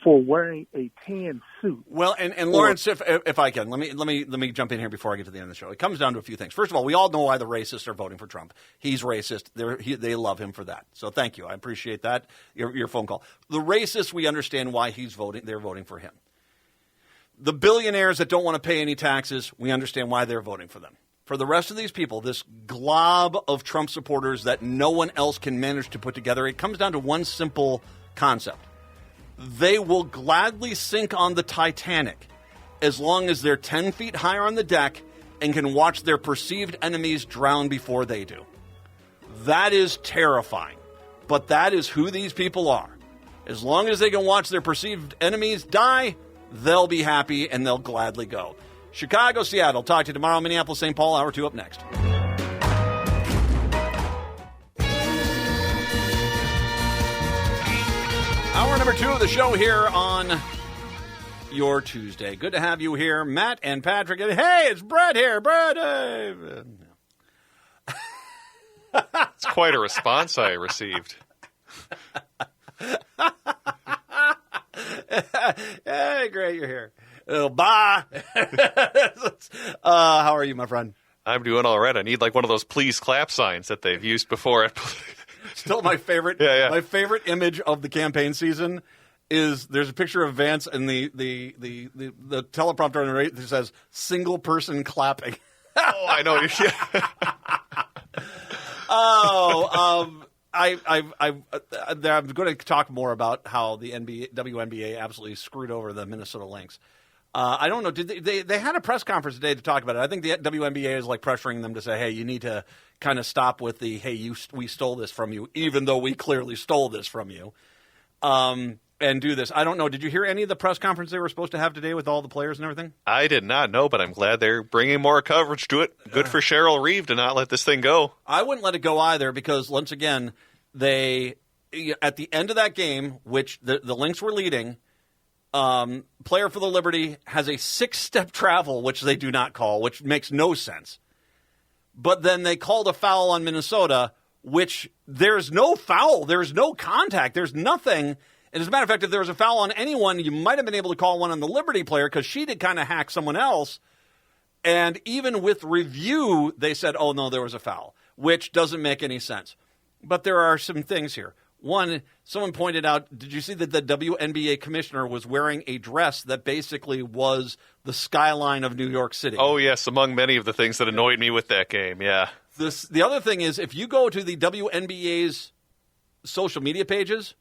for wearing a tan suit? Well, and Lawrence, if I can, let me jump in here before I get to the end of the show. It comes down to a few things. First of all, we all know why the racists are voting for Trump. He's racist. They love him for that. So thank you. I appreciate that, your phone call. The racists, we understand why he's voting. They're voting for him. The billionaires that don't want to pay any taxes, we understand why they're voting for them. For the rest of these people, this glob of Trump supporters that no one else can manage to put together, it comes down to one simple concept. They will gladly sink on the Titanic as long as they're 10 feet higher on the deck and can watch their perceived enemies drown before they do. That is terrifying. But that is who these people are. As long as they can watch their perceived enemies die, they'll be happy and they'll gladly go. Chicago, Seattle. Talk to you tomorrow. Minneapolis, St. Paul, hour 2 up next. Hour number 2 of the show here on your Tuesday. Good to have you here, Matt and Patrick. And hey, it's Brett here. Brett. It's quite a response I received. Hey, great, you're here. Oh, bye. How are you, my friend? I'm doing all right. I need like one of those please clap signs that they've used before. Still my favorite. Yeah. My favorite image of the campaign season is there's a picture of Vance and the teleprompter on the right that says single person clapping. Oh, I know. I'm going to talk more about how the WNBA absolutely screwed over the Minnesota Lynx. I don't know. Did they had a press conference today to talk about it? I think the WNBA is like pressuring them to say, "Hey, you need to kind of stop with the we stole this from you, even though we clearly stole this from you." And do this. I don't know. Did you hear any of the press conference they were supposed to have today with all the players and everything? I did not know, but I'm glad they're bringing more coverage to it. Good for Cheryl Reeve to not let this thing go. I wouldn't let it go either because, once again, they at the end of that game, which the Lynx were leading, player for the Liberty has a 6-step travel, which they do not call, which makes no sense. But then they called a foul on Minnesota, which there's no foul. There's no contact. There's nothing. And as a matter of fact, if there was a foul on anyone, you might have been able to call one on the Liberty player because she did kind of hack someone else. And even with review, they said, oh, no, there was a foul, which doesn't make any sense. But there are some things here. One, someone pointed out, did you see that the WNBA commissioner was wearing a dress that basically was the skyline of New York City? Oh, yes, among many of the things that annoyed me with that game, yeah. The other thing is, if you go to the WNBA's social media pages,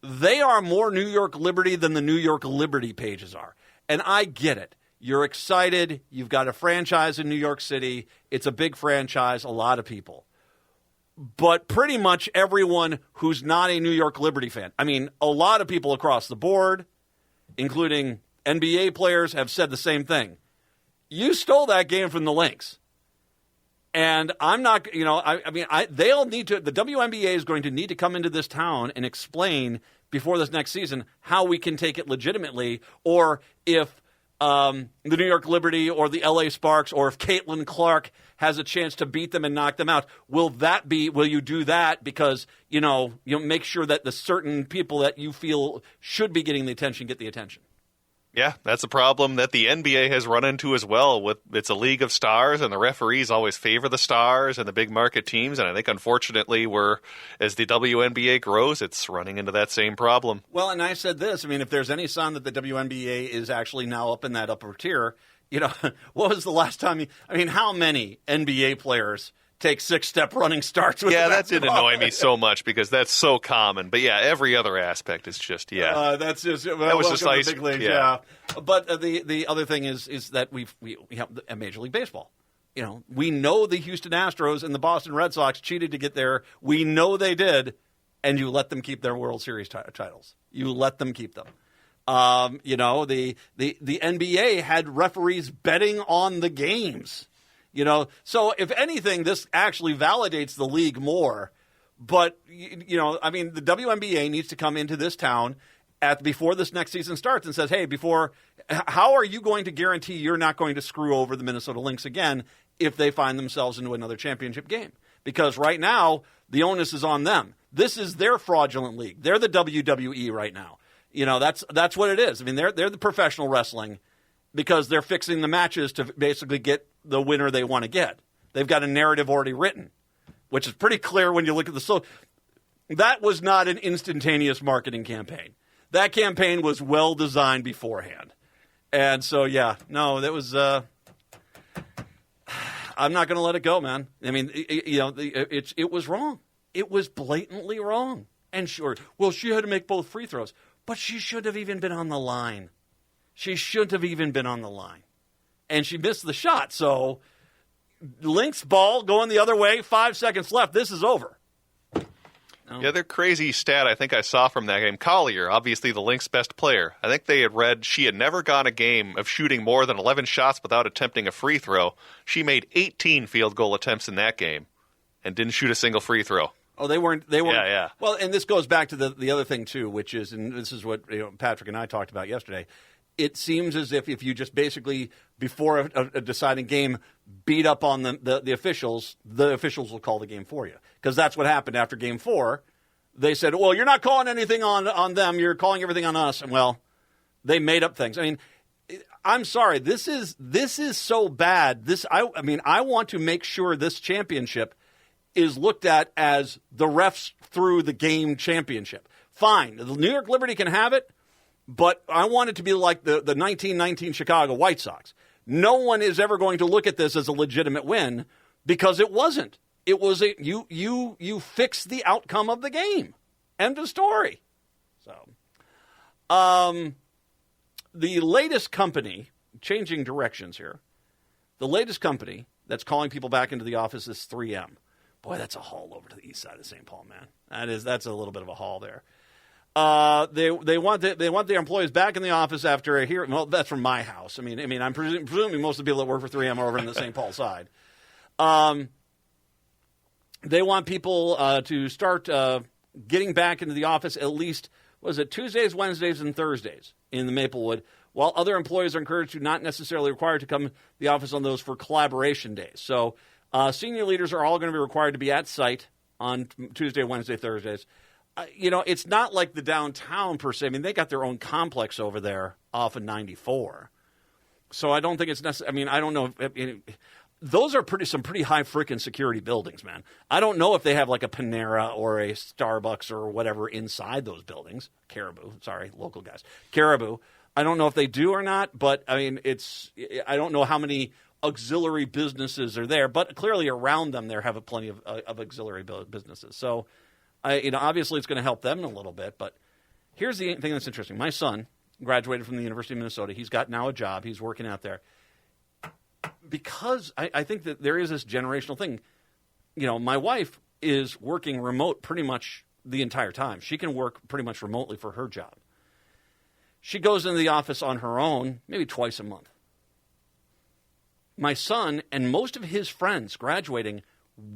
they are more New York Liberty than the New York Liberty pages are. And I get it. You're excited. You've got a franchise in New York City. It's a big franchise, a lot of people. But pretty much everyone who's not a New York Liberty fan, I mean, a lot of people across the board, including NBA players, have said the same thing. You stole that game from the Lynx. And I'm not, they'll need to, the WNBA is going to need to come into this town and explain before this next season how we can take it legitimately, or if the New York Liberty or the LA Sparks or if Caitlin Clark has a chance to beat them and knock them out, will you do that because, you make sure that the certain people that you feel should be getting the attention get the attention? Yeah, that's a problem that the NBA has run into as well. It's a league of stars, and the referees always favor the stars and the big market teams. And I think, unfortunately, as the WNBA grows, it's running into that same problem. Well, and I said this. I mean, if there's any sign that the WNBA is actually now up in that upper tier, what was the last time? How many NBA players take 6-step running starts with that did annoy me so much because that's so common. But yeah, every other aspect is just that's just that was just ice. Big leagues, yeah. But the other thing is that we have a Major League Baseball. We know the Houston Astros and the Boston Red Sox cheated to get there. We know they did, and you let them keep their World Series titles. You let them keep them. The NBA had referees betting on the games. So if anything, this actually validates the league more. But, the WNBA needs to come into this town before this next season starts and says, hey, how are you going to guarantee you're not going to screw over the Minnesota Lynx again if they find themselves into another championship game? Because right now, the onus is on them. This is their fraudulent league. They're the WWE right now. That's what it is. They're the professional wrestling because they're fixing the matches to basically get the winner they want to get. They've got a narrative already written, which is pretty clear when you look at that was not an instantaneous marketing campaign. That campaign was well designed beforehand. And so, that was I'm not going to let it go, man. It was wrong. It was blatantly wrong. And sure, she had to make both free throws, but she should have even been on the line. She shouldn't have even been on the line. and she missed the shot. So Lynx ball going the other way, 5 seconds left. This is over. The other crazy stat I think I saw from that game, Collier, obviously the Lynx best player. I think they had read she had never gone a game of shooting more than 11 shots without attempting a free throw. She made 18 field goal attempts in that game and didn't shoot a single free throw. Oh, they weren't. Yeah. Well, and this goes back to the other thing too, which is, and this is what Patrick and I talked about yesterday. It seems as if you just basically, before a deciding game, beat up on the officials will call the game for you. Because that's what happened after Game 4. They said, well, you're not calling anything on them. You're calling everything on us. And, well, they made up things. I mean, I'm sorry. This is so bad. I want to make sure this championship is looked at as the refs threw the game championship. Fine. The New York Liberty can have it. But I want it to be like the 1919 Chicago White Sox. No one is ever going to look at this as a legitimate win because it wasn't. It was you fixed the outcome of the game. End of story. So, the latest company, changing directions here, the latest company that's calling people back into the office is 3M. Boy, that's a haul over to the east side of St. Paul, man. That's a little bit of a haul there. They want their employees back in the office after a hearing. Well, that's from my house. I mean, I'm presuming most of the people that work for 3M are over in the St. Paul side. They want people to start getting back into the office at least, Tuesdays, Wednesdays, and Thursdays in the Maplewood, while other employees are encouraged to not necessarily required to come to the office on those for collaboration days. So senior leaders are all going to be required to be at site on Tuesday, Wednesday, Thursdays. It's not like the downtown per se. I mean, they got their own complex over there off of 94. So I don't think it's necessary. I mean, I don't know. Those are some pretty high freaking security buildings, man. I don't know if they have like a Panera or a Starbucks or whatever inside those buildings. Caribou. Sorry, local guys. Caribou. I don't know if they do or not, but I mean, I don't know how many auxiliary businesses are there, but clearly around them there have plenty of auxiliary businesses. So, obviously it's going to help them a little bit, but here's the thing that's interesting. My son graduated from the University of Minnesota. He's got now a job. He's working out there. Because I think that there is this generational thing. My wife is working remote pretty much the entire time. She can work pretty much remotely for her job. She goes into the office on her own maybe twice a month. My son and most of his friends graduating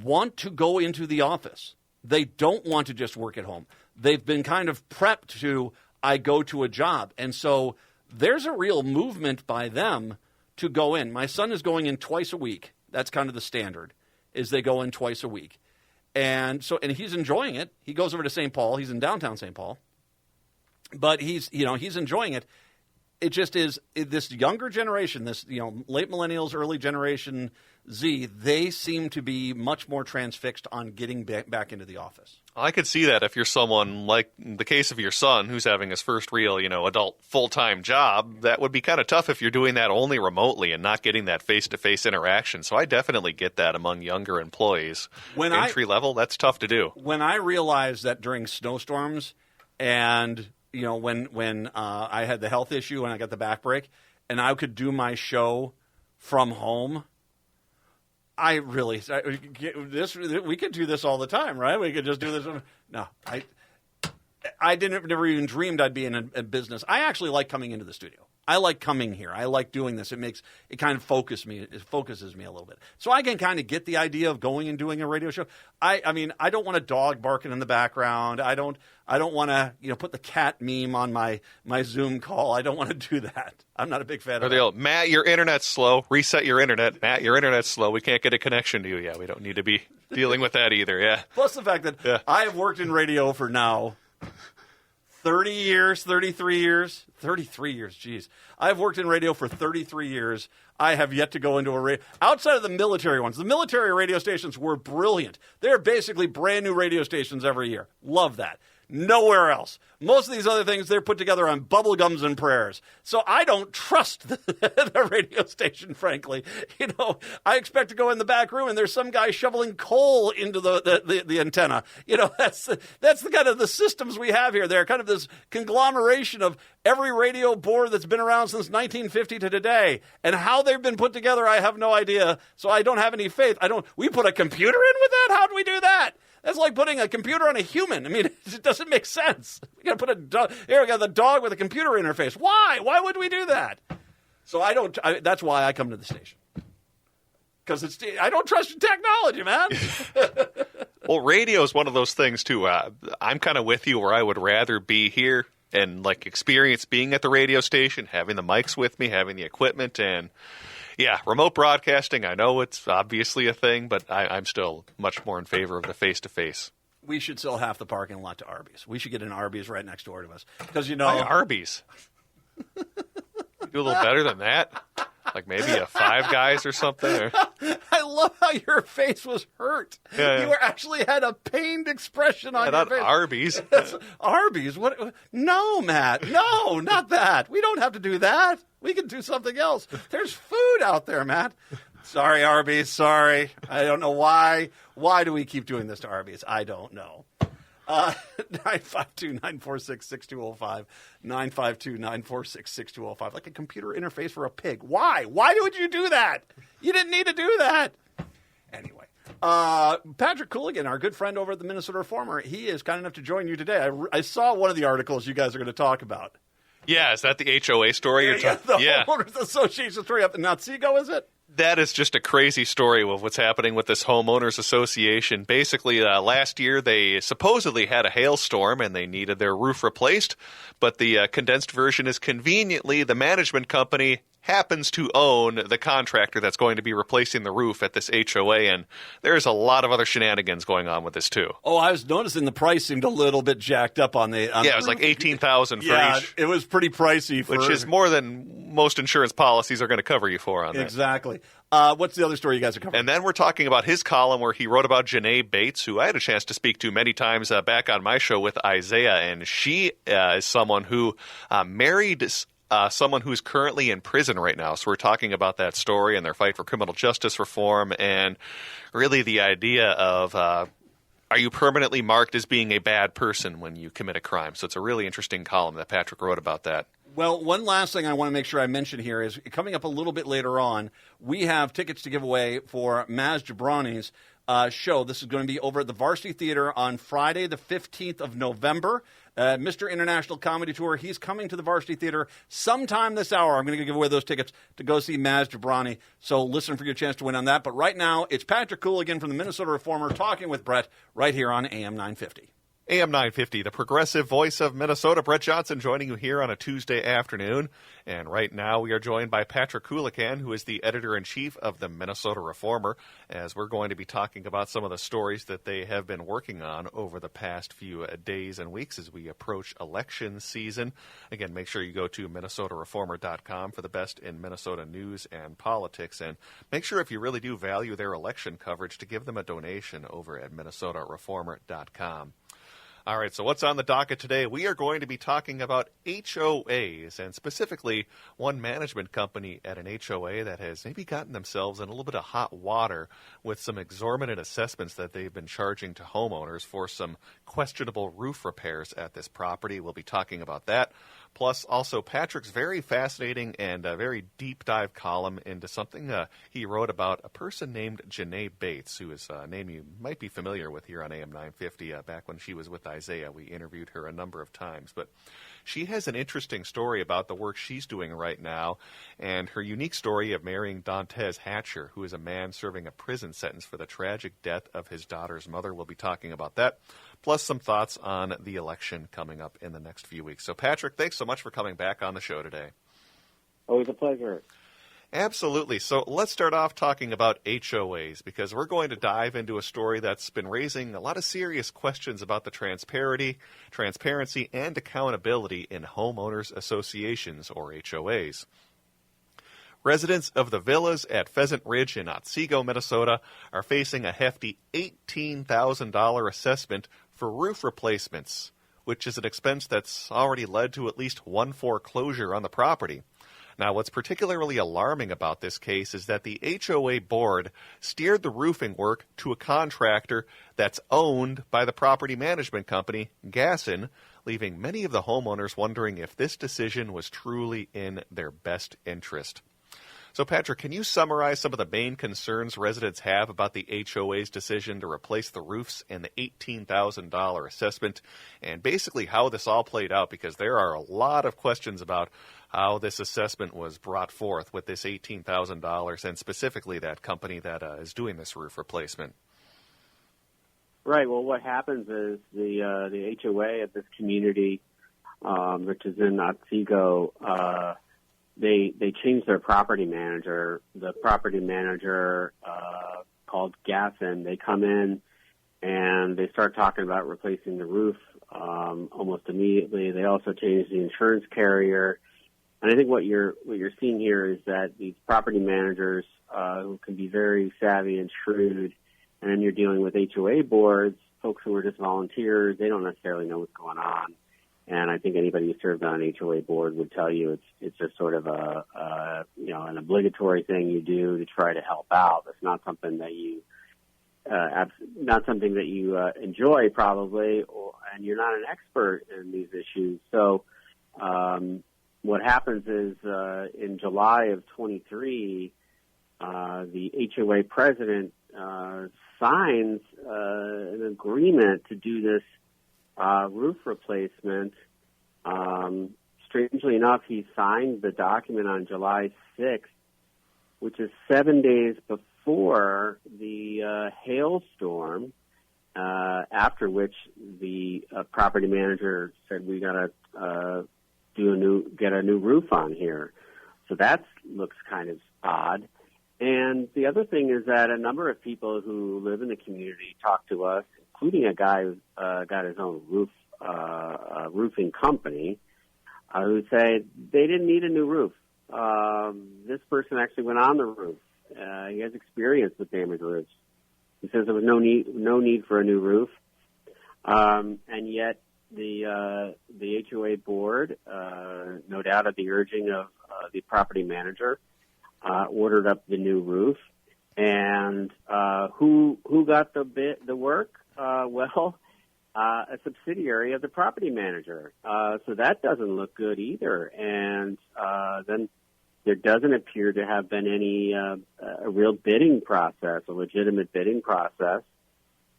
want to go into the office. They don't want to just work at home. They've been kind of prepped to, I go to a job. And so there's a real movement by them to go in. My son is going in twice a week. That's kind of the standard, is they go in twice a week. And he's enjoying it. He goes over to St. Paul. He's in downtown St. Paul. But he's enjoying it. It just is this younger generation, this late millennials, early generation Z, they seem to be much more transfixed on getting back into the office. I could see that if you're someone like the case of your son who's having his first real, adult full-time job. That would be kind of tough if you're doing that only remotely and not getting that face-to-face interaction. So I definitely get that among younger employees. Entry level, that's tough to do. When I realized that during snowstorms and when I had the health issue and I got the back break and I could do my show from home, we could do this all the time, right? We could just do this. No, I never even dreamed I'd be in a business. I actually like coming into the studio. I like coming here. I like doing this. It kind of focuses me a little bit. So I can kind of get the idea of going and doing a radio show. I mean, I don't want a dog barking in the background. I don't want to, put the cat meme on my Zoom call. I don't want to do that. I'm not a big fan of that. Matt, your internet's slow. Reset your internet. Matt, your internet's slow. We can't get a connection to you. Yeah, we don't need to be dealing with that either. Yeah. Plus the fact that I have worked in radio for now 33 years, geez. I've worked in radio for 33 years. I have yet to go into a radio. Outside of the military ones, the military radio stations were brilliant. They're basically brand new radio stations every year. Love that. Nowhere else. Most of these other things, they're put together on bubblegums and prayers. So I don't trust the radio station, frankly. I expect to go in the back room and there's some guy shoveling coal into the antenna. That's the kind of the systems we have here. They're kind of this conglomeration of every radio board that's been around since 1950 to today. And how they've been put together, I have no idea. So I don't have any faith. We put a computer in with that? How do we do that? That's like putting a computer on a human. I mean, it doesn't make sense. We got to put a dog. Here we got the dog with a computer interface. Why? Why would we do that? So that's why I come to the station. Because I don't trust your technology, man. Well, radio is one of those things too. I'm kind of with you where I would rather be here and experience being at the radio station, having the mics with me, having the equipment, and yeah, remote broadcasting, I know it's obviously a thing, but I'm still much more in favor of the face-to-face. We should sell half the parking lot to Arby's. We should get an Arby's right next door to us. Because, Why Arby's? Do a little better than that? Like maybe a Five Guys or something? Or... I love how your face was hurt. Yeah. You actually had a pained expression on your face. Arby's. Arby's? What? No, Matt. No, not that. We don't have to do that. We can do something else. There's food out there, Matt. Sorry, Arby's. Sorry. I don't know why. Why do we keep doing this to Arby's? I don't know. 952-946-6205. 952-946-6205. Like a computer interface for a pig. Why? Why would you do that? You didn't need to do that. Anyway. Patrick Coolican, our good friend over at the Minnesota Reformer, he is kind enough to join you today. I saw one of the articles you guys are going to talk about. Yeah, is that the HOA story you're talking about? The Homeowners Association story up in Otsego, is it? That is just a crazy story of what's happening with this homeowners association. Basically, last year they supposedly had a hailstorm and they needed their roof replaced, but the condensed version is conveniently the management company happens to own the contractor that's going to be replacing the roof at this HOA, and there's a lot of other shenanigans going on with this too. Oh, I was noticing the price seemed a little bit jacked up on the it was like $18,000 for each. It was pretty pricey. Which is more than most insurance policies are going to cover you for on that. Exactly. What's the other story you guys are covering? And then we're talking about his column where he wrote about Janae Bates, who I had a chance to speak to many times back on my show with Isaiah, and she is someone who married someone who's currently in prison right now. So we're talking about that story and their fight for criminal justice reform and really the idea of are you permanently marked as being a bad person when you commit a crime? So it's a really interesting column that Patrick wrote about that. Well, one last thing I want to make sure I mention here is coming up a little bit later on, we have tickets to give away for Maz Jobrani's show. This is going to be over at the Varsity Theater on Friday, the 15th of November. Mr. International Comedy Tour. He's coming to the Varsity Theater sometime this hour. I'm going to give away those tickets to go see Maz Jobrani. So listen for your chance to win on that. But right now, it's Patrick Coolican from the Minnesota Reformer talking with Brett right here on AM 950. AM 950, the progressive voice of Minnesota. Brett Johnson joining you here on a Tuesday afternoon. And right now we are joined by Patrick Coolican, who is the editor-in-chief of the Minnesota Reformer, as we're going to be talking about some of the stories that they have been working on over the past few days and weeks as we approach election season. Again, make sure you go to minnesotareformer.com for the best in Minnesota news and politics. And make sure if you really do value their election coverage to give them a donation over at minnesotareformer.com. All right, so what's on the docket today? We are going to be talking about HOAs, and specifically one management company at an HOA that has maybe gotten themselves in a little bit of hot water with some exorbitant assessments that they've been charging to homeowners for some questionable roof repairs at this property. We'll be talking about that. Plus, also Patrick's very fascinating and very deep dive column into something he wrote about a person named Janae Bates, who is a name you might be familiar with here on AM 950. Back when she was with Isaiah, we interviewed her a number of times. But she has an interesting story about the work she's doing right now and her unique story of marrying Dantes Hatcher, who is a man serving a prison sentence for the tragic death of his daughter's mother. We'll be talking about that, plus some thoughts on the election coming up in the next few weeks. So, Patrick, thanks so much for coming back on the show today. Always a pleasure. Absolutely. So let's start off talking about HOAs, because we're going to dive into a story that's been raising a lot of serious questions about the transparency, and accountability in homeowners associations, or HOAs. Residents of the villas at Pheasant Ridge in Otsego, Minnesota, are facing a hefty $18,000 assessment for roof replacements, which is an expense that's already led to at least one foreclosure on the property. Now, what's particularly alarming about this case is that the HOA board steered the roofing work to a contractor that's owned by the property management company, Gasson, leaving many of the homeowners wondering if this decision was truly in their best interest. So, Patrick, can you summarize some of the main concerns residents have about the HOA's decision to replace the roofs and the $18,000 assessment, and basically how this all played out? Because there are a lot of questions about how this assessment was brought forth with this $18,000 and specifically that company that is doing this roof replacement. Right. Well, what happens is the HOA of this community, which is in Otsego, they changed their property manager. The property manager called Gasson. They come in and they start talking about replacing the roof almost immediately. They also changed the insurance carrier. And I think what you're seeing here is that these property managers who can be very savvy and shrewd, and then you're dealing with HOA boards, folks who are just volunteers. They don't necessarily know what's going on. And I think anybody who served on an HOA board would tell you it's just sort of an obligatory thing you do to try to help out. It's not something that you enjoy probably, and you're not an expert in these issues. So what happens is in July of 23, the HOA president signs an agreement to do this roof replacement. Strangely enough, he signed the document on July 6th, which is 7 days before the hailstorm, after which the property manager said, we got to get a new roof on here. So that looks kind of odd. And the other thing is that a number of people who live in the community talked to us, including a guy who got his own roofing company, who say they didn't need a new roof. This person actually went on the roof. He has experience with damaged roofs. He says there was no need for a new roof, and yet the HOA board, no doubt at the urging of the property manager, ordered up the new roof. And who got the work? A subsidiary of the property manager. So that doesn't look good either. And then there doesn't appear to have been any a real bidding process, a legitimate bidding process.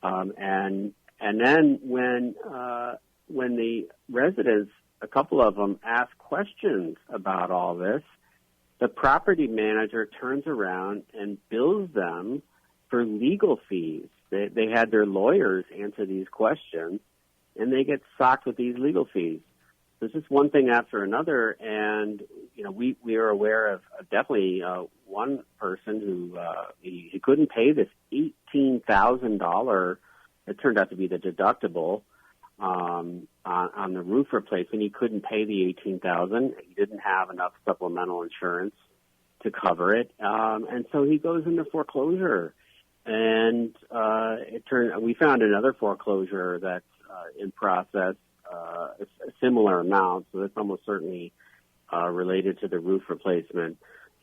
And then when the residents, a couple of them, ask questions about all this, the property manager turns around and bills them for legal fees. They had their lawyers answer these questions, and they get socked with these legal fees. There's just one thing after another, and we are aware of definitely one person who he couldn't pay this $18,000. It turned out to be the deductible on the roof replacement. He couldn't pay the $18,000. He didn't have enough supplemental insurance to cover it, and so he goes into foreclosure. And we found another foreclosure that's in process, a similar amount, so it's almost certainly related to the roof replacement.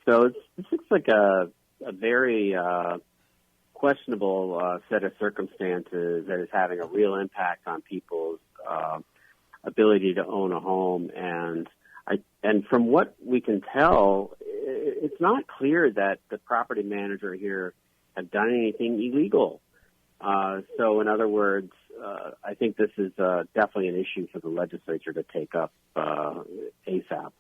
So this looks like a very questionable set of circumstances that is having a real impact on people's ability to own a home. And from what we can tell, it's not clear that the property manager here have done anything illegal. So in other words, I think this is definitely an issue for the legislature to take up ASAP.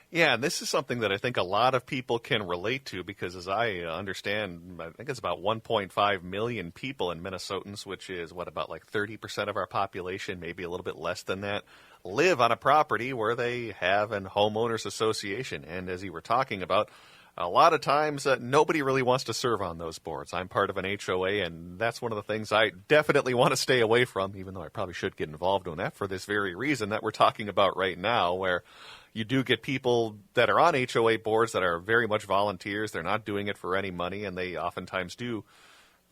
Yeah, and this is something that I think a lot of people can relate to because, as I understand, I think it's about 1.5 million people in Minnesotans, which is, about like 30% of our population, maybe a little bit less than that, live on a property where they have an homeowners association. And as you were talking about, a lot of times nobody really wants to serve on those boards. I'm part of an HOA, and that's one of the things I definitely want to stay away from, even though I probably should get involved in that for this very reason that we're talking about right now, where you do get people that are on HOA boards that are very much volunteers. They're not doing it for any money, and they oftentimes do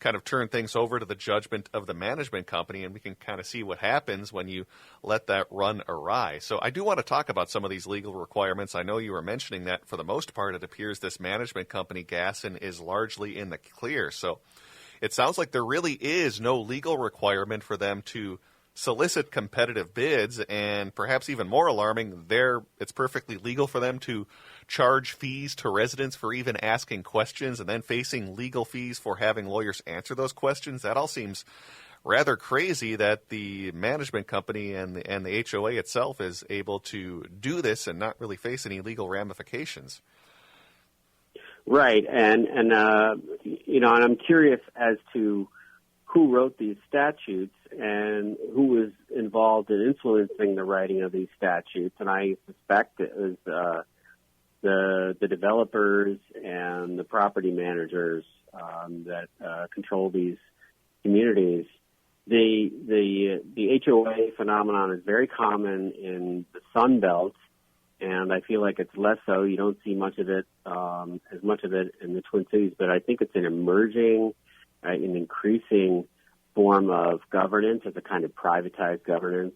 kind of turn things over to the judgment of the management company, and we can kind of see what happens when you let that run awry. So I do want to talk about some of these legal requirements. I know you were mentioning that for the most part, it appears this management company, Gasson, is largely in the clear. So it sounds like there really is no legal requirement for them to solicit competitive bids, and perhaps even more alarming, it's perfectly legal for them to charge fees to residents for even asking questions and then facing legal fees for having lawyers answer those questions. That all seems rather crazy that the management company and the HOA itself is able to do this and not really face any legal ramifications. Right, and I'm curious as to who wrote these statutes and who was involved in influencing the writing of these statutes. And I suspect it was the developers and the property managers that control these communities. The HOA phenomenon is very common in the Sun Belt, and I feel like it's less so. You don't see much of it, as much of it in the Twin Cities, but I think it's an emerging, an increasing form of governance. It's a kind of privatized governance,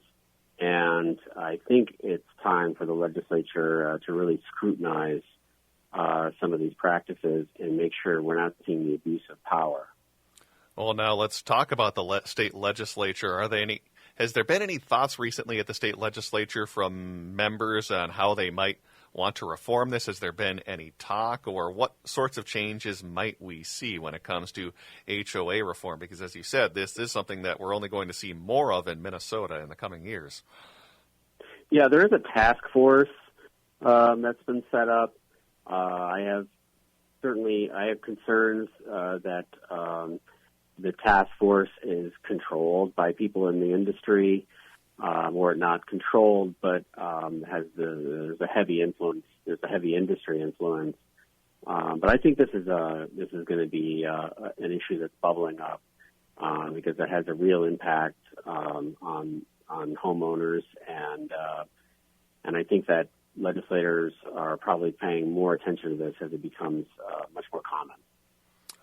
and I think it's time for the legislature to really scrutinize some of these practices and make sure we're not seeing the abuse of power. Well, now let's talk about the state legislature. Has there been any thoughts recently at the state legislature from members on how they might want to reform this? Has there been any talk, or what sorts of changes might we see when it comes to HOA reform? Because as you said, this is something that we're only going to see more of in Minnesota in the coming years. Yeah, there is a task force that's been set up. I have concerns that the task force is controlled by people in the industry, or not controlled, but there's a heavy influence. There's a heavy industry influence. But I think this is going to be an issue that's bubbling up because it has a real impact on homeowners, and I think that legislators are probably paying more attention to this as it becomes much more common.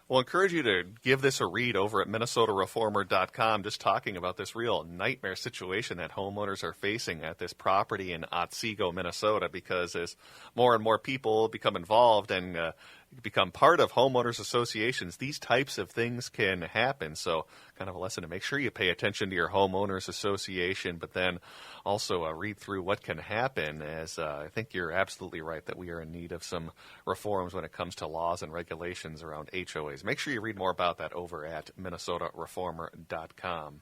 We'll encourage you to give this a read over at MinnesotaReformer.com, just talking about this real nightmare situation that homeowners are facing at this property in Otsego, Minnesota, because as more and more people become involved and become part of homeowners associations, these types of things can happen. So kind of a lesson to make sure you pay attention to your homeowners association, but then also read through what can happen, as I think you're absolutely right that we are in need of some reforms when it comes to laws and regulations around HOAs. Make sure you read more about that over at MinnesotaReformer.com.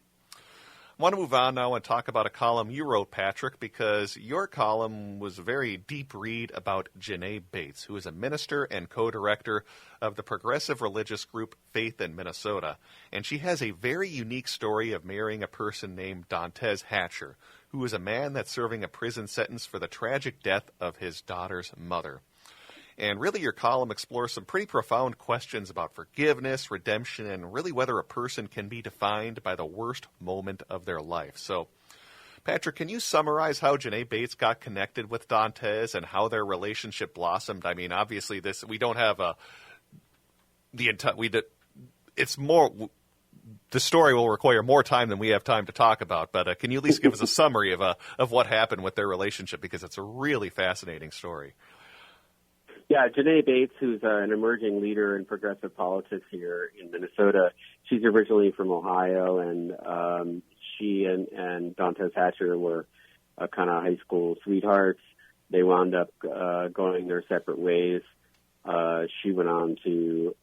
I want to move on now and talk about a column you wrote, Patrick, because your column was a very deep read about Janae Bates, who is a minister and co-director of the progressive religious group Faith in Minnesota. And she has a very unique story of marrying a person named Dantes Hatcher, who is a man that's serving a prison sentence for the tragic death of his daughter's mother. And really, your column explores some pretty profound questions about forgiveness, redemption, and really whether a person can be defined by the worst moment of their life. So, Patrick, can you summarize how Janae Bates got connected with Dantes and how their relationship blossomed? I mean, obviously, we don't have it's more. The story will require more time than we have time to talk about. But can you at least give us a summary of what happened with their relationship, because it's a really fascinating story. Yeah, Janae Bates, who's an emerging leader in progressive politics here in Minnesota, she's originally from Ohio, and she and Dantes Hatcher were kind of high school sweethearts. They wound up going their separate ways. She went on to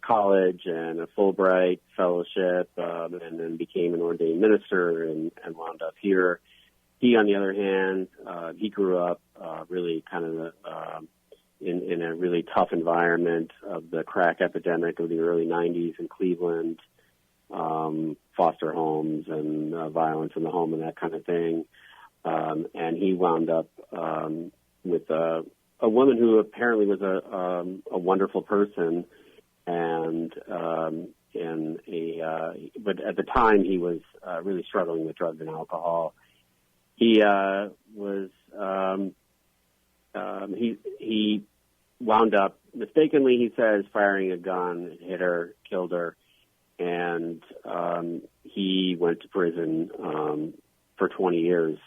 college and a Fulbright fellowship, and then became an ordained minister and wound up here. He, on the other hand, he grew up really kind of in a really tough environment of the crack epidemic of the early 90s in Cleveland, foster homes and violence in the home and that kind of thing. And he wound up with a woman who apparently was a wonderful person, but at the time he was really struggling with drugs and alcohol. He he wound up mistakenly, he says, firing a gun, hit her, killed her, and he went to prison for 20 years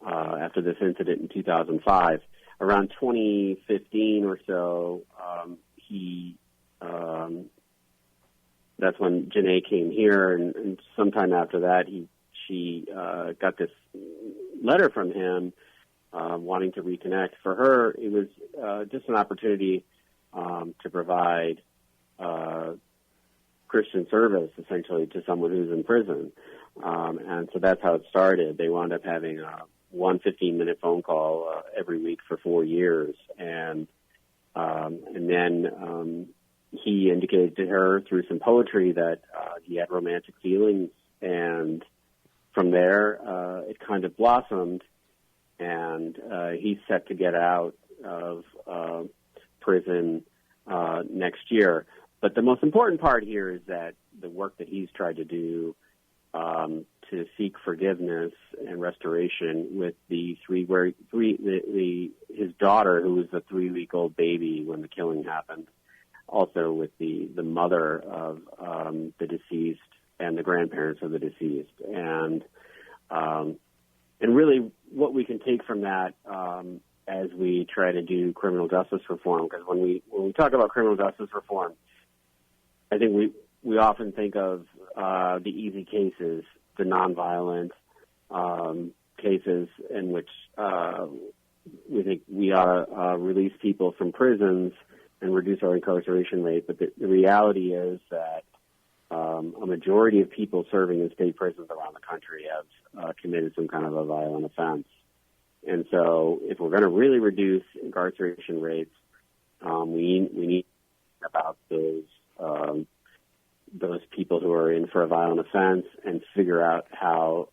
after this incident in 2005. Around 2015 or so, that's when Janae came here, and sometime after that, she got this letter from him wanting to reconnect. For her, it was just an opportunity to provide Christian service, essentially, to someone who's in prison. And so that's how it started. They wound up having one 15-minute phone call every week for 4 years. And then he indicated to her through some poetry that he had romantic feelings. And from there, it kind of blossomed. And he's set to get out of prison next year. But the most important part here is that the work that he's tried to do to seek forgiveness and restoration with his daughter, who was a 3-week-old baby when the killing happened, also with the mother of the deceased and the grandparents of the deceased, and really what we can take from that as we try to do criminal justice reform, because when we talk about criminal justice reform, I think we often think of the easy cases, the nonviolent cases in which we think we ought to release people from prisons and reduce our incarceration rate. But the reality is that a majority of people serving in state prisons around the country have committed some kind of a violent offense. And so if we're going to really reduce incarceration rates, we need to think about those people who are in for a violent offense and figure out how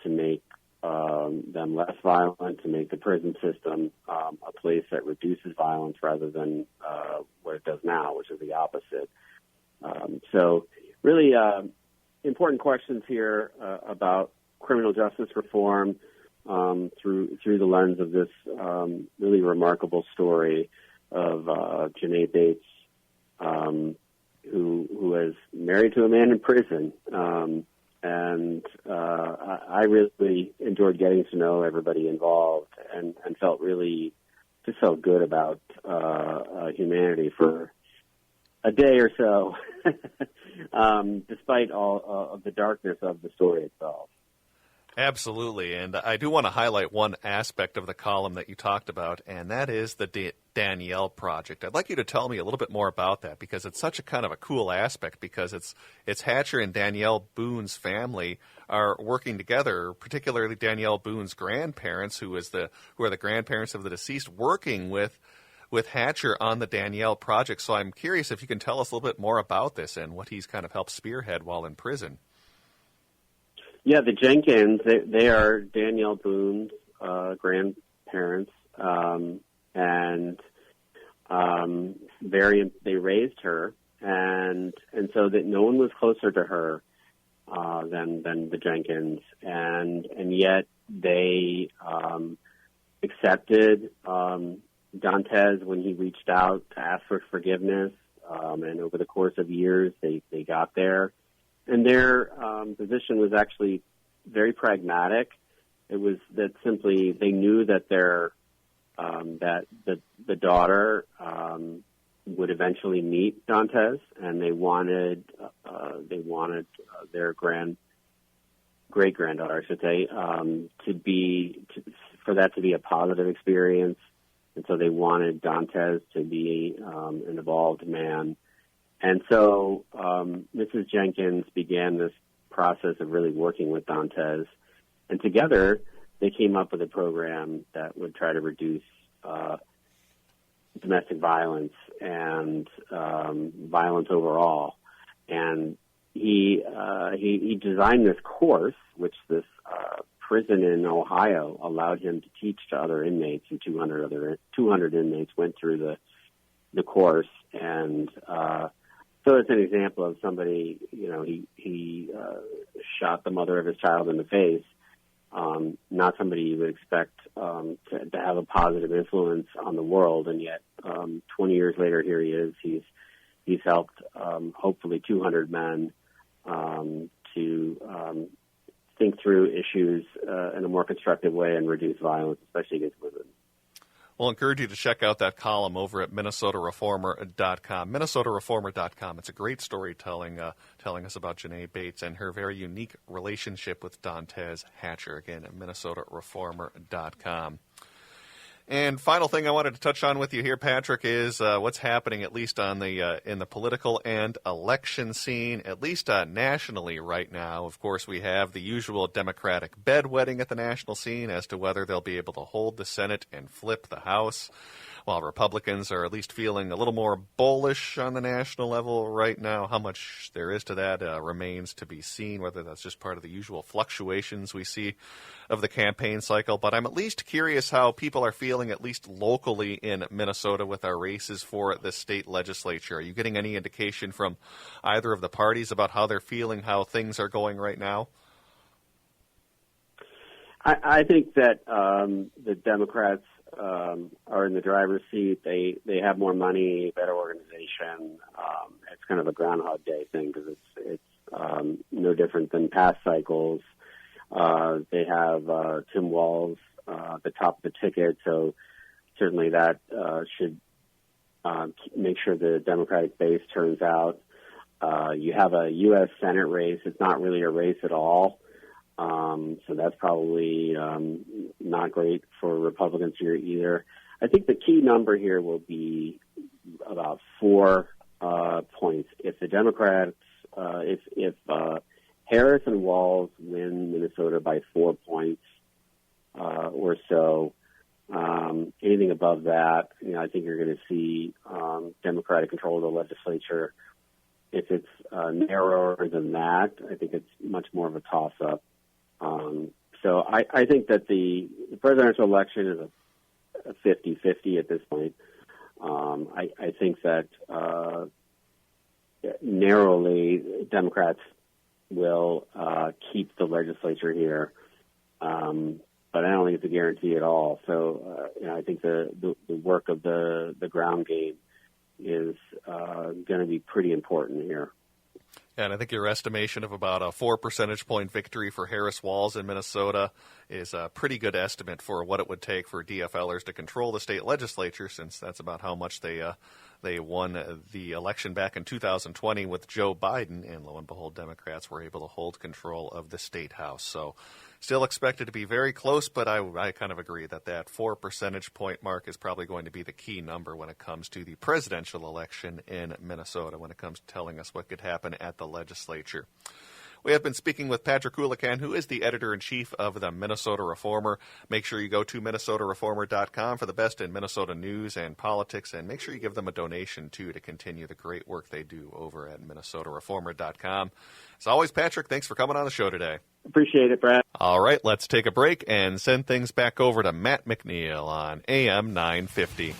to make them less violent, to make the prison system a place that reduces violence rather than what it does now, which is the opposite. So really important questions here about criminal justice reform through the lens of this really remarkable story of Janae Bates, who was married to a man in prison. And I really enjoyed getting to know everybody involved and felt good about humanity for a day or so, despite all of the darkness of the story itself. Absolutely, and I do want to highlight one aspect of the column that you talked about, and that is the Danielle Project. I'd like you to tell me a little bit more about that, because it's such a kind of a cool aspect, because it's Hatcher and Danielle Boone's family are working together, particularly Danielle Boone's grandparents, who are the grandparents of the deceased, working with Hatcher on the Danielle Project. So I'm curious if you can tell us a little bit more about this and what he's kind of helped spearhead while in prison. Yeah, the Jenkins, they are Danielle Boone's grandparents, and they raised her, and so that no one was closer to her than the Jenkins, and yet they accepted Dantes when he reached out to ask for forgiveness, and over the course of years they got there. And their position was actually very pragmatic. It was that simply they knew that that the daughter would eventually meet Dantes, and they wanted their great granddaughter, I should say, for that to be a positive experience, and so they wanted Dantes to be an evolved man. And so Mrs. Jenkins began this process of really working with Dantes, and together they came up with a program that would try to reduce domestic violence and violence overall. And he designed this course, which this prison in Ohio allowed him to teach to other inmates, and 200 inmates went through the course. And so it's an example of somebody, he shot the mother of his child in the face. Not somebody you would expect to have a positive influence on the world, and yet 20 years later, here he is. He's he's helped hopefully 200 men to think through issues in a more constructive way and reduce violence, especially against women. We'll encourage you to check out that column over at MinnesotaReformer.com. MinnesotaReformer.com. It's a great story telling us about Janae Bates and her very unique relationship with Dantes Hatcher. Again, at MinnesotaReformer.com. And final thing I wanted to touch on with you here, Patrick, is what's happening at least on the in the political and election scene, at least nationally right now. Of course, we have the usual Democratic bedwetting at the national scene as to whether they'll be able to hold the Senate and flip the House, while Republicans are at least feeling a little more bullish on the national level right now. How much there is to that remains to be seen, whether that's just part of the usual fluctuations we see of the campaign cycle. But I'm at least curious how people are feeling, at least locally in Minnesota, with our races for the state legislature. Are you getting any indication from either of the parties about how they're feeling, how things are going right now? I think that the Democrats are in the driver's seat. They have more money, better organization. It's kind of a Groundhog Day thing because it's no different than past cycles. They have Tim Walz at the top of the ticket, so certainly that should make sure the Democratic base turns out. You have a U.S. Senate race. It's not really a race at all. So that's probably not great for Republicans here either. I think the key number here will be about 4 points. If the Democrats, if Harris and Walz win Minnesota by 4 points or so, anything above that, I think you're going to see Democratic control of the legislature. If it's narrower than that, I think it's much more of a toss-up. So I think that the presidential election is a 50-50 at this point. I think that narrowly Democrats will keep the legislature here, but I don't think it's a guarantee at all. So I think the work of the ground game is going to be pretty important here. And I think your estimation of about a 4 percentage point victory for Harris Walz in Minnesota is a pretty good estimate for what it would take for DFLers to control the state legislature, since that's about how much they won the election back in 2020 with Joe Biden. And lo and behold, Democrats were able to hold control of the state house. So still expected to be very close, but I kind of agree that 4 percentage point mark is probably going to be the key number when it comes to the presidential election in Minnesota, when it comes to telling us what could happen at the legislature. We have been speaking with Patrick Coolican, who is the editor-in-chief of the Minnesota Reformer. Make sure you go to MinnesotaReformer.com for the best in Minnesota news and politics, and make sure you give them a donation, too, to continue the great work they do over at MinnesotaReformer.com. As always, Patrick, thanks for coming on the show today. Appreciate it, Brad. All right, let's take a break and send things back over to Matt McNeil on AM 950.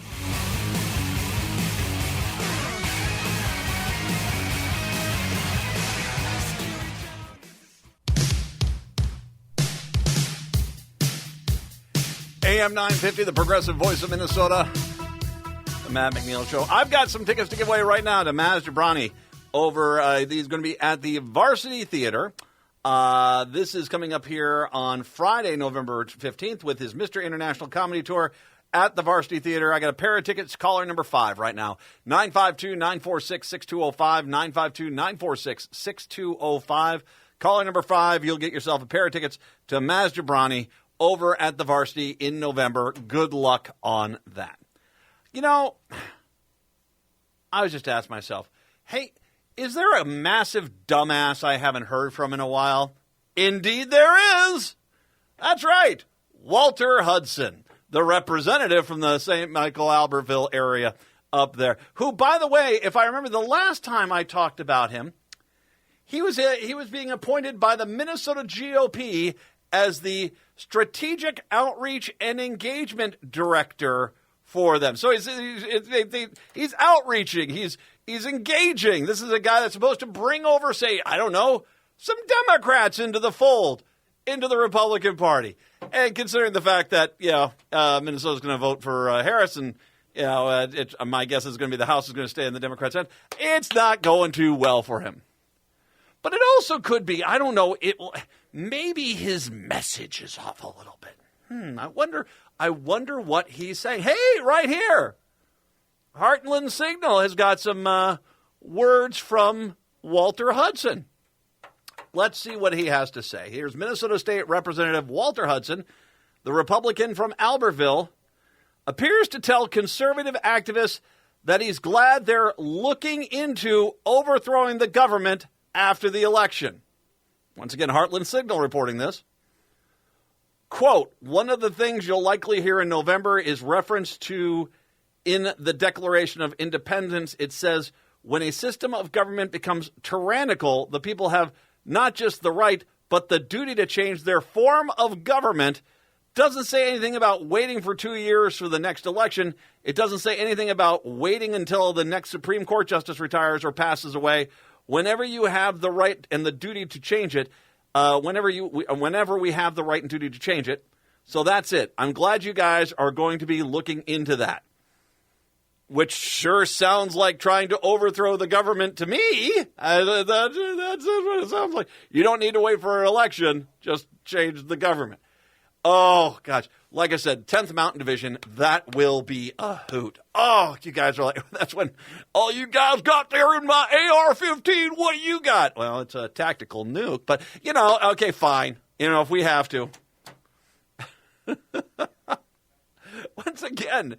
AM 950, the progressive voice of Minnesota, the Matt McNeil Show. I've got some tickets to give away right now to Maz Jobrani over, he's going to be at the Varsity Theater. This is coming up here on Friday, November 15th, with his Mr. International Comedy Tour at the Varsity Theater. I got a pair of tickets, caller number 5 right now, 952-946-6205, 952-946-6205. Caller number 5, you'll get yourself a pair of tickets to Maz Jobrani over at the Varsity in November. Good luck on that. I was just asking myself, hey, is there a massive dumbass I haven't heard from in a while? Indeed there is. That's right. Walter Hudson, the representative from the St. Michael Albertville area up there, who, by the way, if I remember the last time I talked about him, he was being appointed by the Minnesota GOP as the Strategic Outreach and Engagement Director for them. So he's outreaching, he's engaging. This is a guy that's supposed to bring over, say, I don't know, some Democrats into the fold, into the Republican Party. And considering the fact that, Minnesota's going to vote for Harris, and my guess is going to be the House is going to stay in the Democrats' hand. It's not going too well for him. But it also could be, I don't know, maybe his message is off a little bit. I wonder what he's saying. Hey, right here, Heartland Signal has got some words from Walter Hudson. Let's see what he has to say. Here's Minnesota State Representative Walter Hudson, the Republican from Albertville, appears to tell conservative activists that he's glad they're looking into overthrowing the government after the election. Once again, Heartland Signal reporting this. Quote, one of the things you'll likely hear in November is reference to in the Declaration of Independence. It says, when a system of government becomes tyrannical, the people have not just the right, but the duty to change their form of government. Doesn't say anything about waiting for 2 years for the next election. It doesn't say anything about waiting until the next Supreme Court justice retires or passes away. Whenever you have the right and the duty to change it, whenever we have the right and duty to change it. So that's it. I'm glad you guys are going to be looking into that. Which sure sounds like trying to overthrow the government to me. That's what it sounds like. You don't need to wait for an election. Just change the government. Oh, gosh. Like I said, 10th Mountain Division, that will be a hoot. Oh, you guys are like, that's when all you guys got there in my AR-15. What do you got? Well, it's a tactical nuke, but, okay, fine. If we have to. Once again,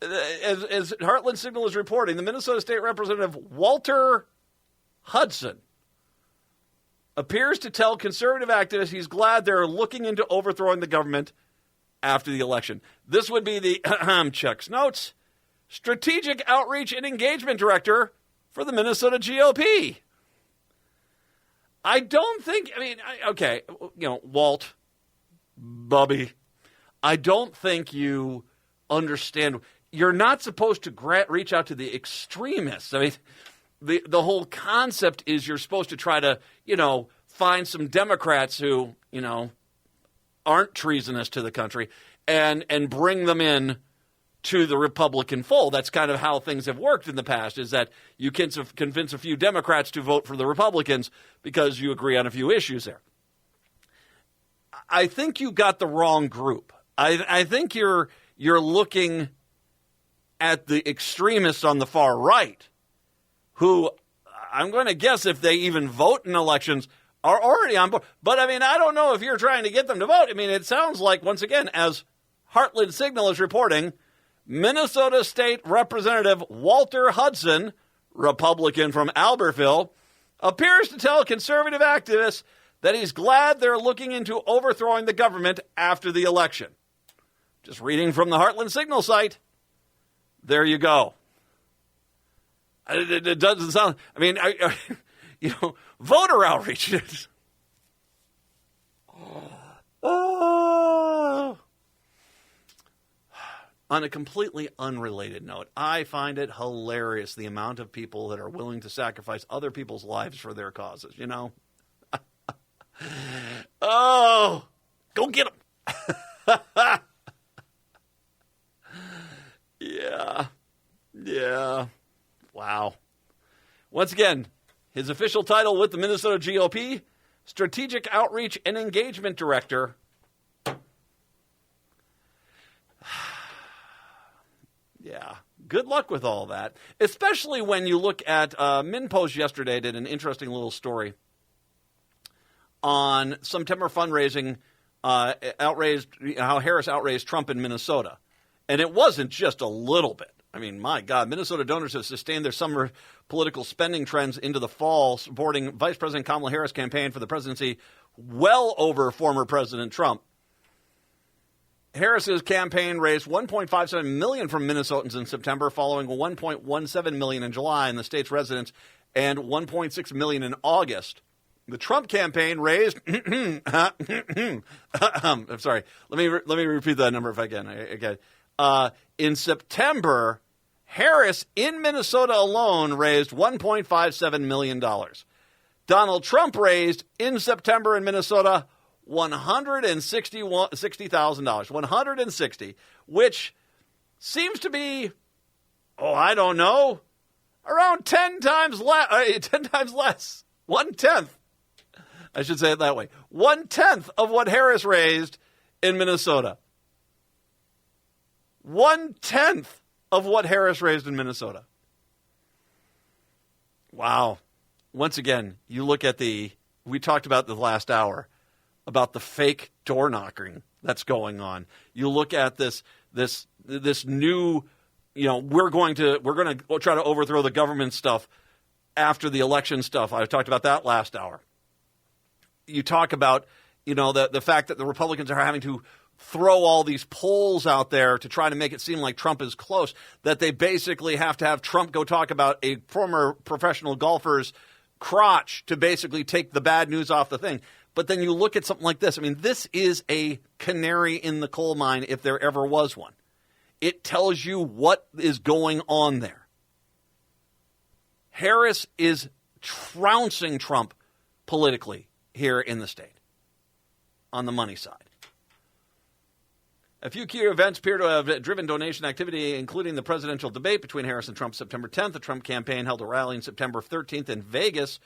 as Heartland Signal is reporting, the Minnesota State Representative Walter Hudson appears to tell conservative activists he's glad they're looking into overthrowing the government after the election. This would be the checks notes strategic outreach and engagement director for the Minnesota GOP. I don't think, Walt, Bubby, I don't think you understand. You're not supposed to reach out to the extremists. I mean, the whole concept is you're supposed to try to, find some Democrats who, aren't treasonous to the country and bring them in to the Republican fold. That's kind of how things have worked in the past, is that you can convince a few Democrats to vote for the Republicans because you agree on a few issues there. I think you got the wrong group. I think you're looking at the extremists on the far right, who I'm going to guess if they even vote in elections are already on board. But, I don't know if you're trying to get them to vote. It sounds like, once again, as Heartland Signal is reporting, Minnesota State Representative Walter Hudson, Republican from Albertville, appears to tell conservative activists that he's glad they're looking into overthrowing the government after the election. Just reading from the Heartland Signal site. There you go. It doesn't sound, voter outreach. Oh. On a completely unrelated note, I find it hilarious the amount of people that are willing to sacrifice other people's lives for their causes, Oh, go get them. Yeah. Wow. Once again, his official title with the Minnesota GOP, Strategic Outreach and Engagement Director. Yeah. Good luck with all that, especially when you look at MinnPost yesterday did an interesting little story on September fundraising, how Harris outraised Trump in Minnesota. And it wasn't just a little bit. My God, Minnesota donors have sustained their summer political spending trends into the fall, supporting Vice President Kamala Harris' campaign for the presidency well over former President Trump. Harris's campaign raised $1.57 million from Minnesotans in September, following $1.17 million in July in the state's residents and $1.6 million in August. The Trump campaign raised. I'm sorry. Let me repeat that number if I can. Okay. In September, Harris in Minnesota alone raised $1.57 million. Donald Trump raised in September in Minnesota $160,000, which seems to be, I don't know, around 10 times less. 10 times less. 1/10. I should say it that way. 1/10 of what Harris raised in Minnesota. 1/10 of what Harris raised in Minnesota. Wow. Once again, you look at we talked about the last hour, about the fake door knocking that's going on. You look at this new, we're going to try to overthrow the government stuff after the election stuff. I talked about that last hour. You talk about, the fact that the Republicans are having to throw all these polls out there to try to make it seem like Trump is close, that they basically have to have Trump go talk about a former professional golfer's crotch to basically take the bad news off the thing. But then you look at something like this. I mean, this is a canary in the coal mine if there ever was one. It tells you what is going on there. Harris is trouncing Trump politically here in the state on the money side. A few key events appear to have driven donation activity, including the presidential debate between Harris and Trump September 10th. The Trump campaign held a rally on September 13th in Vegas,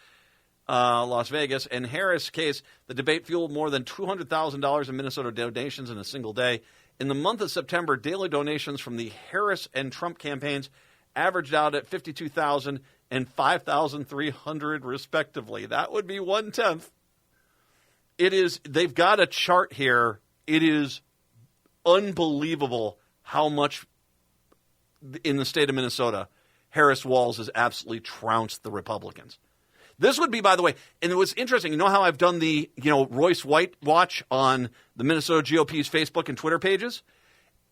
Las Vegas. In Harris' case, the debate fueled more than $200,000 in Minnesota donations in a single day. In the month of September, daily donations from the Harris and Trump campaigns averaged out at $52,000 and $5,300 respectively. That would be 1/10. They've got a chart here. It is unbelievable how much in the state of Minnesota Harris Walz has absolutely trounced the Republicans. This would be, by the way, and it was interesting. You know how I've done the, Royce White watch on the Minnesota GOP's Facebook and Twitter pages?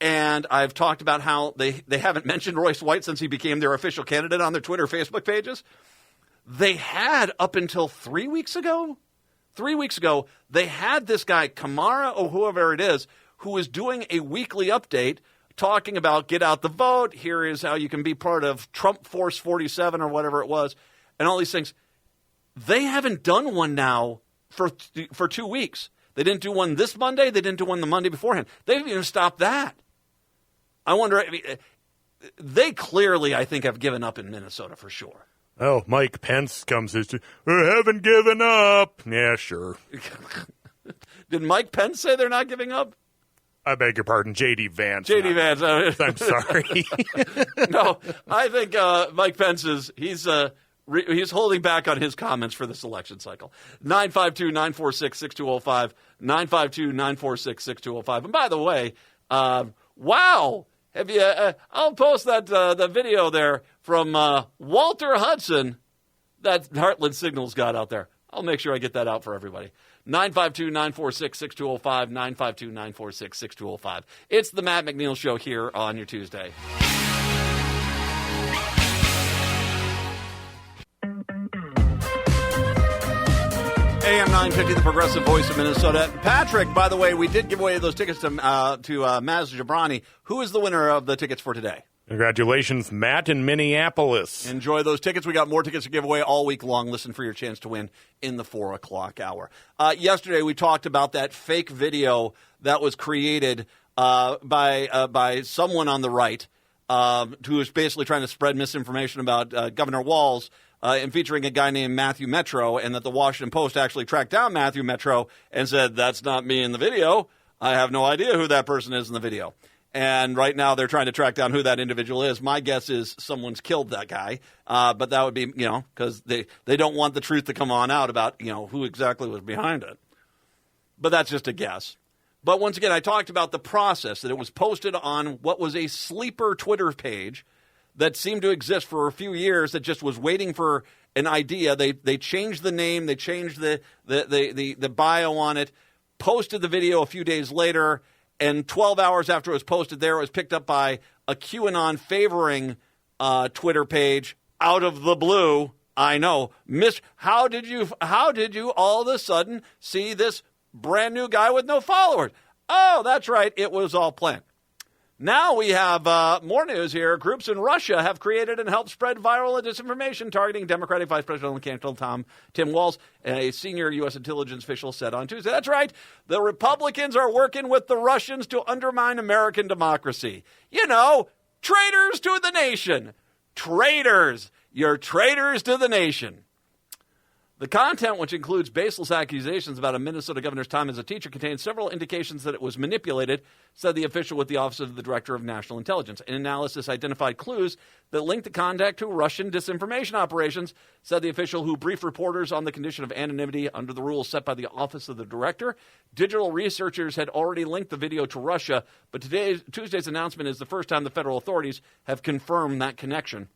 And I've talked about how they haven't mentioned Royce White since he became their official candidate on their Twitter, Facebook pages. They had up until 3 weeks ago, they had this guy, Kamara or whoever it is, who was doing a weekly update talking about get out the vote, here is how you can be part of Trump Force 47 or whatever it was, and all these things. They haven't done one now for 2 weeks. They didn't do one this Monday. They didn't do one the Monday beforehand. They haven't even stopped that. I wonder, they clearly, I think, have given up in Minnesota for sure. Oh, Mike Pence comes and says, "I haven't given up." Yeah, sure. Did Mike Pence say they're not giving up? I beg your pardon, J.D. Vance. J.D. Vance. I'm sorry. No, I think Mike Pence he's holding back on his comments for this election cycle. 952-946-6205, 952-946-6205. And by the way, wow, have you? I'll post that the video there from Walter Hudson that Heartland Signals got out there. I'll make sure I get that out for everybody. 952-946-6205, 952-946-6205. It's the Matt McNeil Show here on your Tuesday. AM 950, the Progressive Voice of Minnesota. Patrick, by the way, we did give away those tickets to Maz Jabrani. Who is the winner of the tickets for today? Congratulations, Matt in Minneapolis. Enjoy those tickets. We got more tickets to give away all week long. Listen for your chance to win in the 4 o'clock hour. Yesterday, we talked about that fake video that was created by someone on the right who was basically trying to spread misinformation about Governor Walz and featuring a guy named Matthew Metro, and that the Washington Post actually tracked down Matthew Metro and said, "That's not me in the video. I have no idea who that person is in the video." And right now they're trying to track down who that individual is. My guess is someone's killed that guy. But that would be, because they don't want the truth to come on out about, who exactly was behind it. But that's just a guess. But once again, I talked about the process, that it was posted on what was a sleeper Twitter page that seemed to exist for a few years, that just was waiting for an idea. They changed the name. They changed the bio on it, posted the video a few days later, and 12 hours after it was posted there, it was picked up by a QAnon favoring Twitter page out of the blue. I know. How did you all of a sudden see this brand new guy with no followers? Oh, that's right. It was all planned. Now we have more news here. Groups in Russia have created and helped spread viral disinformation targeting Democratic Vice Presidential candidate Tim Walz, a senior U.S. intelligence official said on Tuesday. That's right. The Republicans are working with the Russians to undermine American democracy. You know, traitors to the nation. Traitors. You're traitors to the nation. The content, which includes baseless accusations about a Minnesota governor's time as a teacher, contains several indications that it was manipulated, said the official with the Office of the Director of National Intelligence. An analysis identified clues that linked the contact to Russian disinformation operations, said the official who briefed reporters on the condition of anonymity under the rules set by the Office of the Director. Digital researchers had already linked the video to Russia, but Tuesday's announcement is the first time the federal authorities have confirmed that connection.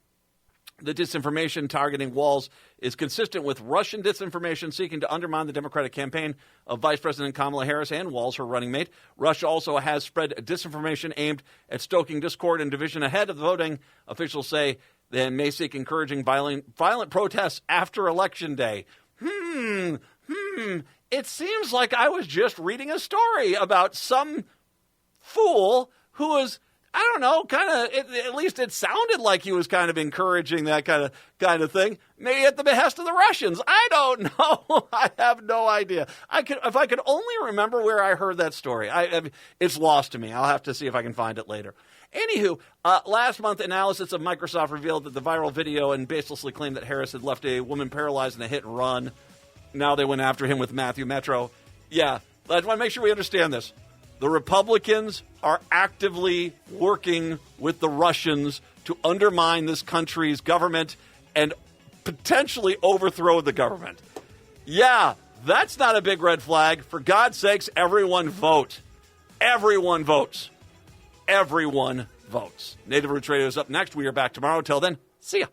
The disinformation targeting Walz is consistent with Russian disinformation seeking to undermine the Democratic campaign of Vice President Kamala Harris and Walz, her running mate. Russia also has spread disinformation aimed at stoking discord and division ahead of the voting. Officials say they may seek encouraging violent protests after Election Day. It seems like I was just reading a story about some fool who was, I don't know, at least it sounded like he was kind of encouraging that kind of thing, maybe at the behest of the Russians. I don't know. I have no idea. If I could only remember where I heard that story. It's lost to me. I'll have to see if I can find it later. Anywho, last month, analysis of Microsoft revealed that the viral video and baselessly claimed that Harris had left a woman paralyzed in a hit and run. Now they went after him with Matthew Metro. Yeah, I just want to make sure we understand this. The Republicans are actively working with the Russians to undermine this country's government and potentially overthrow the government. Yeah, that's not a big red flag. For God's sakes, everyone vote. Everyone votes. Everyone votes. Native Roots Radio is up next. We are back tomorrow. Till then, see ya.